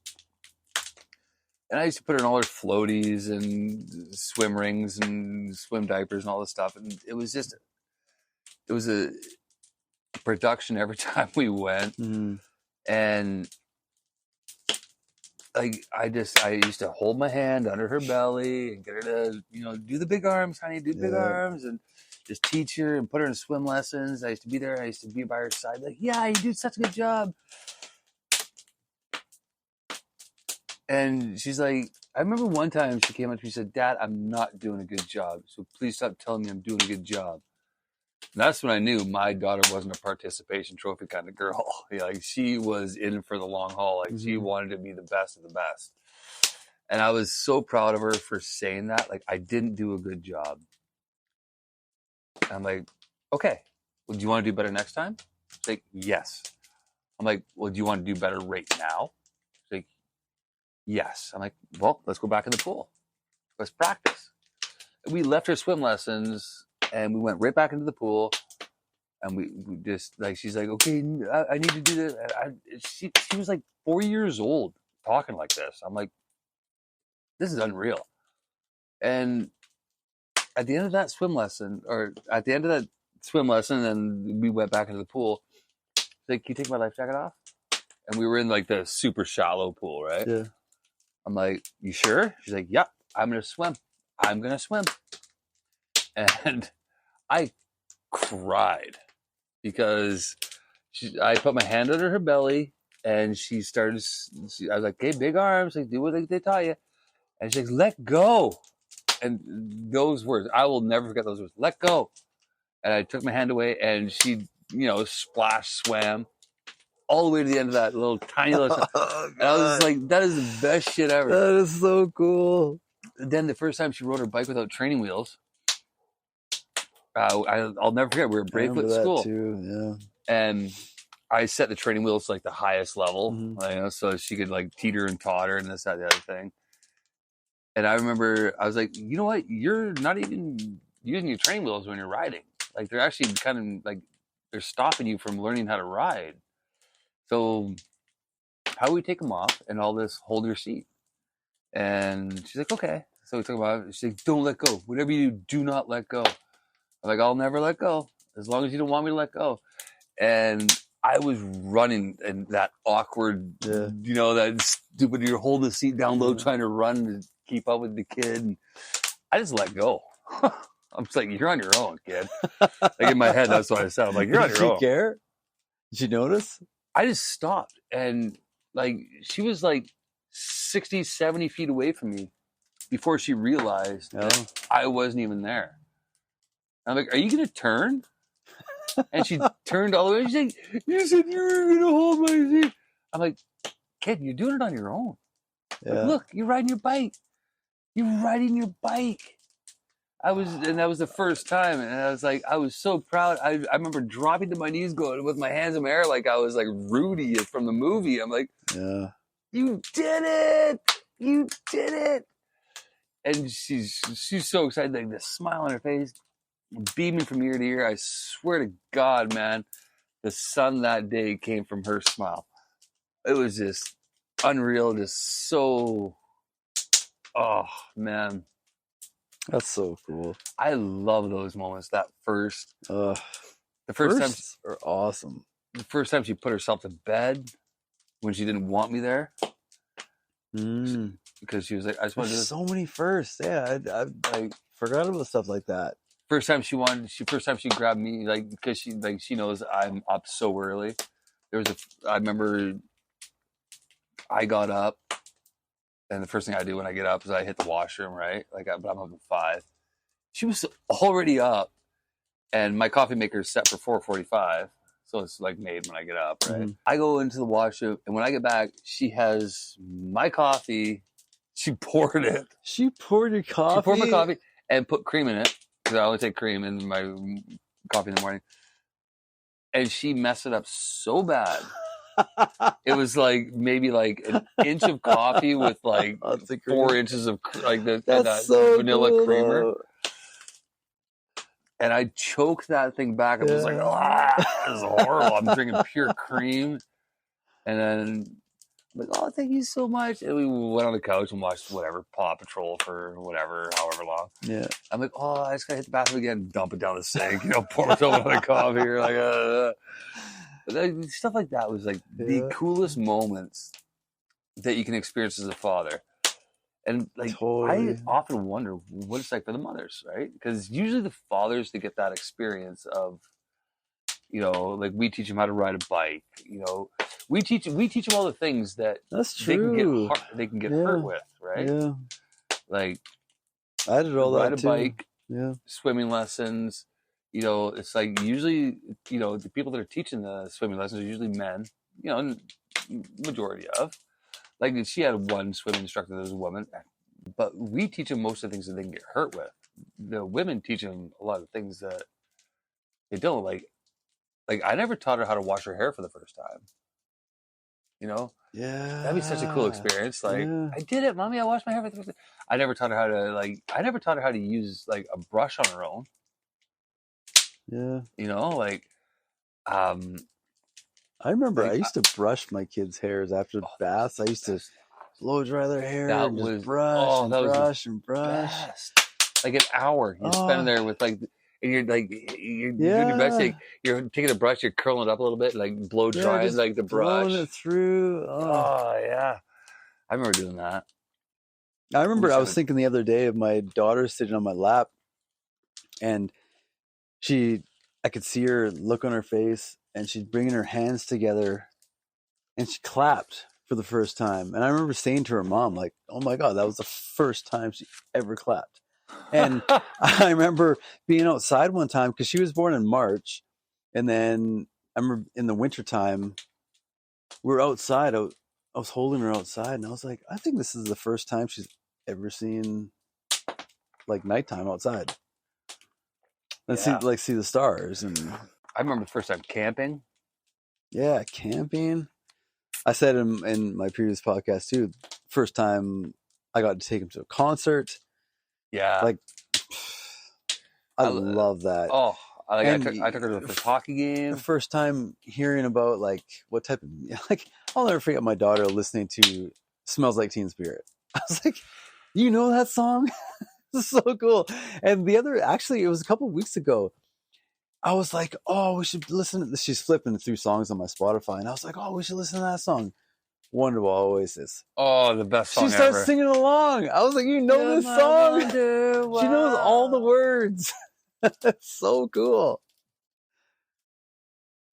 [SPEAKER 2] And I used to put her in all her floaties and swim rings and swim diapers and all this stuff. And it was a production every time we went.
[SPEAKER 3] Mm-hmm.
[SPEAKER 2] And like I used to hold my hand under her belly and get her to do the big arms, honey, do the big arms, and just teach her and put her in swim lessons. I used to be there. I used to be by her side, like, yeah, you do such a good job. And she's like, I remember one time she came up to me and said, Dad, I'm not doing a good job, so please stop telling me I'm doing a good job. And that's when I knew my daughter wasn't a participation trophy kind of girl. Like she was in for the long haul. Like she wanted to be the best of the best. And I was so proud of her for saying that. Like I didn't do a good job. I'm like, okay, well, do you want to do better next time? She's like, yes. I'm like, well, do you want to do better right now? She's like, yes. I'm like, well, let's go back in the pool. Let's practice. We left her swim lessons and we went right back into the pool. And we just, like, she's like, okay, I need to do this. She was like 4 years old talking like this. I'm like, this is unreal. And at the end of that swim lesson, and we went back into the pool, she's like, can you take my life jacket off? And we were in like the super shallow pool, right?
[SPEAKER 3] Yeah.
[SPEAKER 2] I'm like, you sure? She's like, yep, I'm going to swim. I'm going to swim. And I cried because I put my hand under her belly and she started, I was like, okay, big arms, like do what they taught you. And she's like, let go. And those words, I will never forget those words, let go. And I took my hand away and she, splash swam all the way to the end of that little tiny little.
[SPEAKER 3] Oh,
[SPEAKER 2] and I was like, that is the best shit ever.
[SPEAKER 3] That is so cool.
[SPEAKER 2] Then the first time she rode her bike without training wheels, I'll never forget. We were Brakelet at school,
[SPEAKER 3] too, yeah.
[SPEAKER 2] And I set the training wheels to like the highest level,
[SPEAKER 3] Mm-hmm.
[SPEAKER 2] So she could like teeter and totter and this, that, the other thing. And I remember I was like, you know what? You're not even using your training wheels when you're riding. Like they're actually kind of like they're stopping you from learning how to ride. So how do we take them off and all this, hold your seat? And she's like, okay. So we talk about it. She's like, don't let go. Whatever you do not let go. I'm like, I'll never let go as long as you don't want me to let go. And I was running in that awkward, that stupid, you're holding the seat down low, trying to run to keep up with the kid. And I just let go. I'm just like, you're on your own, kid. Like in my head, that's what I said. I'm like, you're on your own.
[SPEAKER 3] Did she care? Did you notice?
[SPEAKER 2] I just stopped. And like, she was like 60, 70 feet away from me before she realized that I wasn't even there. I'm like, are you going to turn? And she turned all the way. She's like, you said you were going to hold my seat. I'm like, kid, you're doing it on your own.
[SPEAKER 3] Yeah.
[SPEAKER 2] Like, look, you're riding your bike. You're riding your bike. And that was the first time. And I was like, I was so proud. I remember dropping to my knees going with my hands in the air like I was like Rudy from the movie. I'm like, you did it. You did it. And she's so excited, like this smile on her face, beaming from ear to ear. I swear to God, man, the sun that day came from her smile. It was just unreal, just so, oh, man.
[SPEAKER 3] That's so cool.
[SPEAKER 2] I love those moments. That first, the first time
[SPEAKER 3] are awesome.
[SPEAKER 2] The first time she put herself to bed when she didn't want me there. Because she was like, I just want to do this.
[SPEAKER 3] So many firsts. Yeah, I forgot about stuff like that.
[SPEAKER 2] First time she grabbed me, like, because she knows I'm up so early. I remember I got up, and the first thing I do when I get up is I hit the washroom, right? But I'm up at 5. She was already up, and my coffee maker is set for 4:45, so it's like made when I get up, right? I go into the washroom, and when I get back, she has my coffee. She poured it.
[SPEAKER 3] She poured your coffee?
[SPEAKER 2] She poured my coffee and put cream in it, because I only take cream in my coffee in the morning. And she messed it up so bad. It was like maybe like an inch of coffee with like 4 inches of like that
[SPEAKER 3] so
[SPEAKER 2] vanilla
[SPEAKER 3] cool,
[SPEAKER 2] creamer.
[SPEAKER 3] though.
[SPEAKER 2] And I choked that thing back. I was like, this is horrible. I'm drinking pure cream. And then I'm like, oh, thank you so much. And we went on the couch and watched whatever, Paw Patrol for however long.
[SPEAKER 3] Yeah.
[SPEAKER 2] I'm like, oh, I just got to hit the bathroom again, dump it down the sink, pour myself another coffee. You're like, stuff like that was like the coolest moments that you can experience as a father. And like, I often wonder what it's like for the mothers, right? Because usually the fathers, they get that experience of, like we teach them how to ride a bike. We teach them all the things that they can get hurt with, right?
[SPEAKER 3] Yeah.
[SPEAKER 2] Like,
[SPEAKER 3] I did all that
[SPEAKER 2] ride a
[SPEAKER 3] too.
[SPEAKER 2] bike,
[SPEAKER 3] yeah,
[SPEAKER 2] swimming lessons. It's like usually, the people that are teaching the swimming lessons are usually men. Majority of. Like, she had one swimming instructor that was a woman, but we teach them most of the things that they can get hurt with. The women teach them a lot of things that they don't. Like I never taught her how to wash her hair for the first time.
[SPEAKER 3] Yeah,
[SPEAKER 2] that'd be such a cool experience. Like, I did it, mommy. I washed my hair for the first time. I never taught her how to use like a brush on her own.
[SPEAKER 3] Yeah,
[SPEAKER 2] I
[SPEAKER 3] remember I used to brush my kids' hairs after baths. I used to blow dry their hair and just brush and brush.
[SPEAKER 2] Like an hour you spend there with like, and you're doing your best. You're taking a brush, you're curling it up a little bit, like blow drying like the brush.
[SPEAKER 3] Blowing it through.
[SPEAKER 2] Oh yeah, I remember doing that.
[SPEAKER 3] I remember I was thinking the other day of my daughter sitting on my lap, and I could see her look on her face. And she's bringing her hands together, and she clapped for the first time. And I remember saying to her mom, like, oh my God, that was the first time she ever clapped. And I remember being outside one time, because she was born in March. And then I remember in the wintertime, we were outside. I was holding her outside, and I was like, I think this is the first time she's ever seen like nighttime outside. And see the stars. And
[SPEAKER 2] I remember the first time camping.
[SPEAKER 3] Yeah, camping. I said in my previous podcast too, first time I got to take him to a concert.
[SPEAKER 2] Yeah.
[SPEAKER 3] Like, I love that.
[SPEAKER 2] Oh, I took her to the first hockey game.
[SPEAKER 3] The first time hearing about like what type of like, I'll never forget my daughter listening to "Smells Like Teen Spirit." I was like, "You know that song? This is so cool." And actually, it was a couple of weeks ago. I was like, "Oh, we should listen." She's flipping through songs on my Spotify, and I was like, "Oh, we should listen to that song." Wonderwall Oasis.
[SPEAKER 2] Oh, the best song
[SPEAKER 3] She starts
[SPEAKER 2] ever.
[SPEAKER 3] singing along. I was like, "You know this song?" She knows all the words. That's so cool.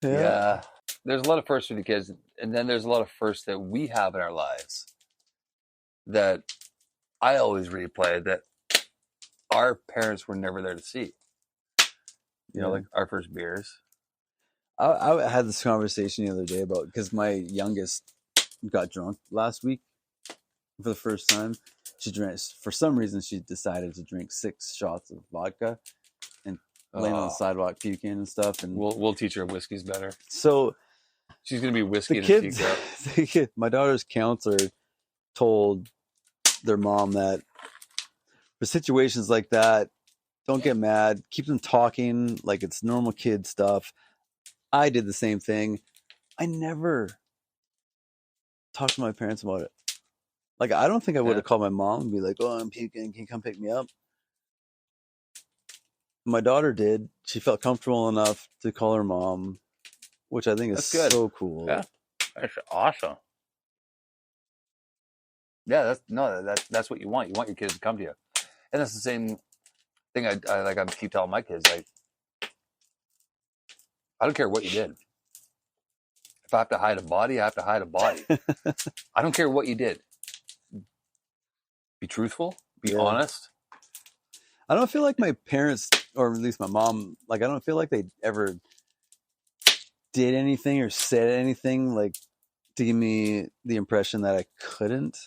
[SPEAKER 2] Yeah. There's a lot of firsts for the kids, and then there's a lot of firsts that we have in our lives that I always replay that our parents were never there to see. You know, like our first beers.
[SPEAKER 3] I had this conversation the other day about, because my youngest got drunk last week for the first time. She drank, for some reason, she decided to drink 6 shots of vodka and laying on the sidewalk puking and stuff. And
[SPEAKER 2] we'll teach her whiskey's better.
[SPEAKER 3] So
[SPEAKER 2] she's gonna be whiskey
[SPEAKER 3] the
[SPEAKER 2] in a teacup.
[SPEAKER 3] My daughter's counselor told their mom that for situations like that, don't get mad. Keep them talking like it's normal kid stuff. I did the same thing. I never talked to my parents about it. Like, I don't think I would have called my mom and be like, "Oh, I'm puking. Can you come pick me up?" My daughter did. She felt comfortable enough to call her mom, which I think is so cool.
[SPEAKER 2] Yeah, that's awesome. Yeah, that's what you want. You want your kids to come to you, and that's the same thing. I keep telling my kids, like, I don't care what you did. If I have to hide a body, I have to hide a body. I don't care what you did. Be truthful. Be honest.
[SPEAKER 3] I don't feel like my parents, or at least my mom, like, I don't feel like they ever did anything or said anything like to give me the impression that I couldn't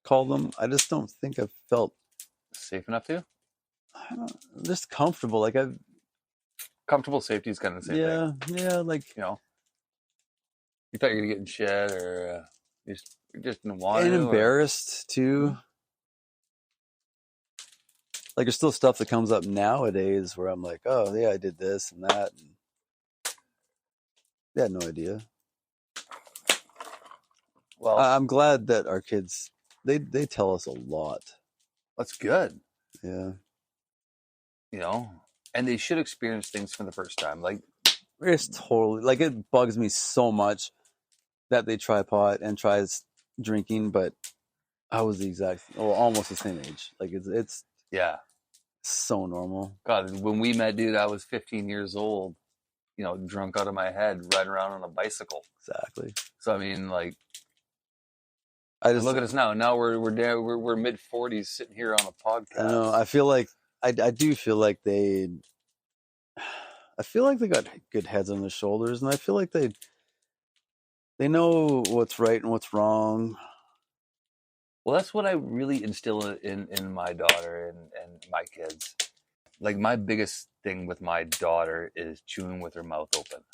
[SPEAKER 3] call them. I just don't think I've felt
[SPEAKER 2] safe enough to.
[SPEAKER 3] Just comfortable. Like, I've
[SPEAKER 2] comfortable safety is kind of the same thing.
[SPEAKER 3] Yeah, like,
[SPEAKER 2] you know, you thought you were gonna get in shit, or you just didn't want
[SPEAKER 3] and
[SPEAKER 2] to,
[SPEAKER 3] embarrassed too. Like, there's still stuff that comes up nowadays where I'm like, "Oh yeah, I did this and that." And they had no idea. Well, I'm glad that our kids they tell us a lot.
[SPEAKER 2] That's good.
[SPEAKER 3] Yeah.
[SPEAKER 2] You know, and they should experience things for the first time. Like,
[SPEAKER 3] it's totally, like, it bugs me so much that they try pot and tries drinking, but I was almost the same age. Like, it's so normal.
[SPEAKER 2] God, when we met, dude, I was 15 years old, you know, drunk out of my head, riding around on a bicycle.
[SPEAKER 3] Exactly.
[SPEAKER 2] So I mean, like, look at us now. Now we're mid 40s sitting here on a podcast.
[SPEAKER 3] I know. I feel like I do feel like they got good heads on their shoulders, and I feel like they know what's right and what's wrong.
[SPEAKER 2] Well, that's what I really instill in my daughter and my kids. Like, my biggest thing with my daughter is chewing with her mouth open.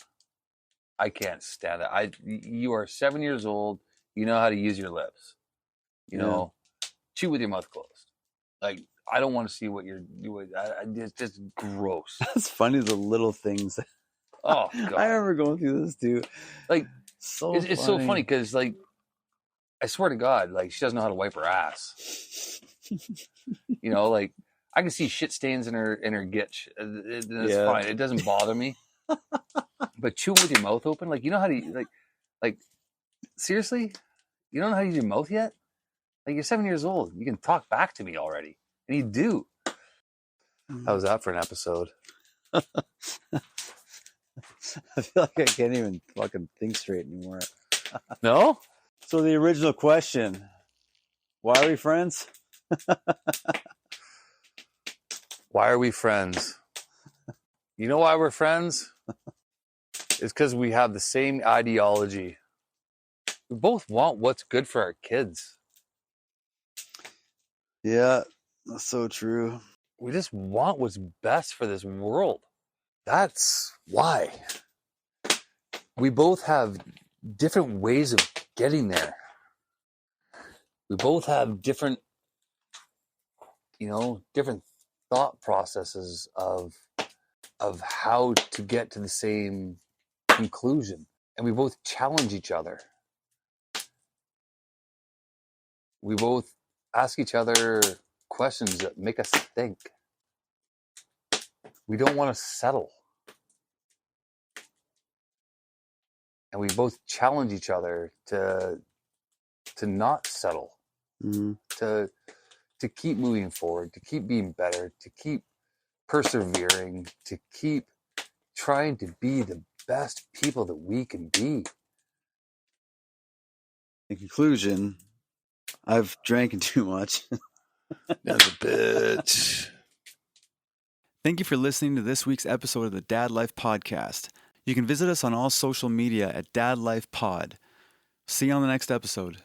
[SPEAKER 2] I can't stand it. You are 7 years old. You know how to use your lips. You know, chew with your mouth closed. Like, I don't want to see what you're doing. It's just gross.
[SPEAKER 3] It's funny, the little things.
[SPEAKER 2] Oh, God.
[SPEAKER 3] I remember going through this too.
[SPEAKER 2] Like, it's so funny because, like, I swear to God, like, she doesn't know how to wipe her ass. You know, like, I can see shit stains in her gitch. It's fine. It doesn't bother me. But chew with your mouth open, like, you know how to, like, seriously, you don't know how to use your mouth yet? Like, you're 7 years old. You can talk back to me already, and you do. How's that for an episode?
[SPEAKER 3] I feel like I can't even fucking think straight anymore.
[SPEAKER 2] No?
[SPEAKER 3] So the original question, why are we friends?
[SPEAKER 2] Why are we friends? You know why we're friends? It's because we have the same ideology. We both want what's good for our kids.
[SPEAKER 3] Yeah, that's so true.
[SPEAKER 2] We just want what's best for this world. That's why. We both have different ways of getting there. We both have different thought processes of of how to get to the same conclusion. And we both challenge each other. We both ask each other questions that make us think. We don't want to settle. And we both challenge each other to not settle, to keep moving forward, to keep being better, to keep persevering, to keep trying to be the best people that we can be.
[SPEAKER 3] In conclusion, I've drank too much.
[SPEAKER 2] That's a bitch.
[SPEAKER 1] Thank you for listening to this week's episode of the Dadlife podcast. You can visit us on all social media at Dadlife Pod. See you on the next episode.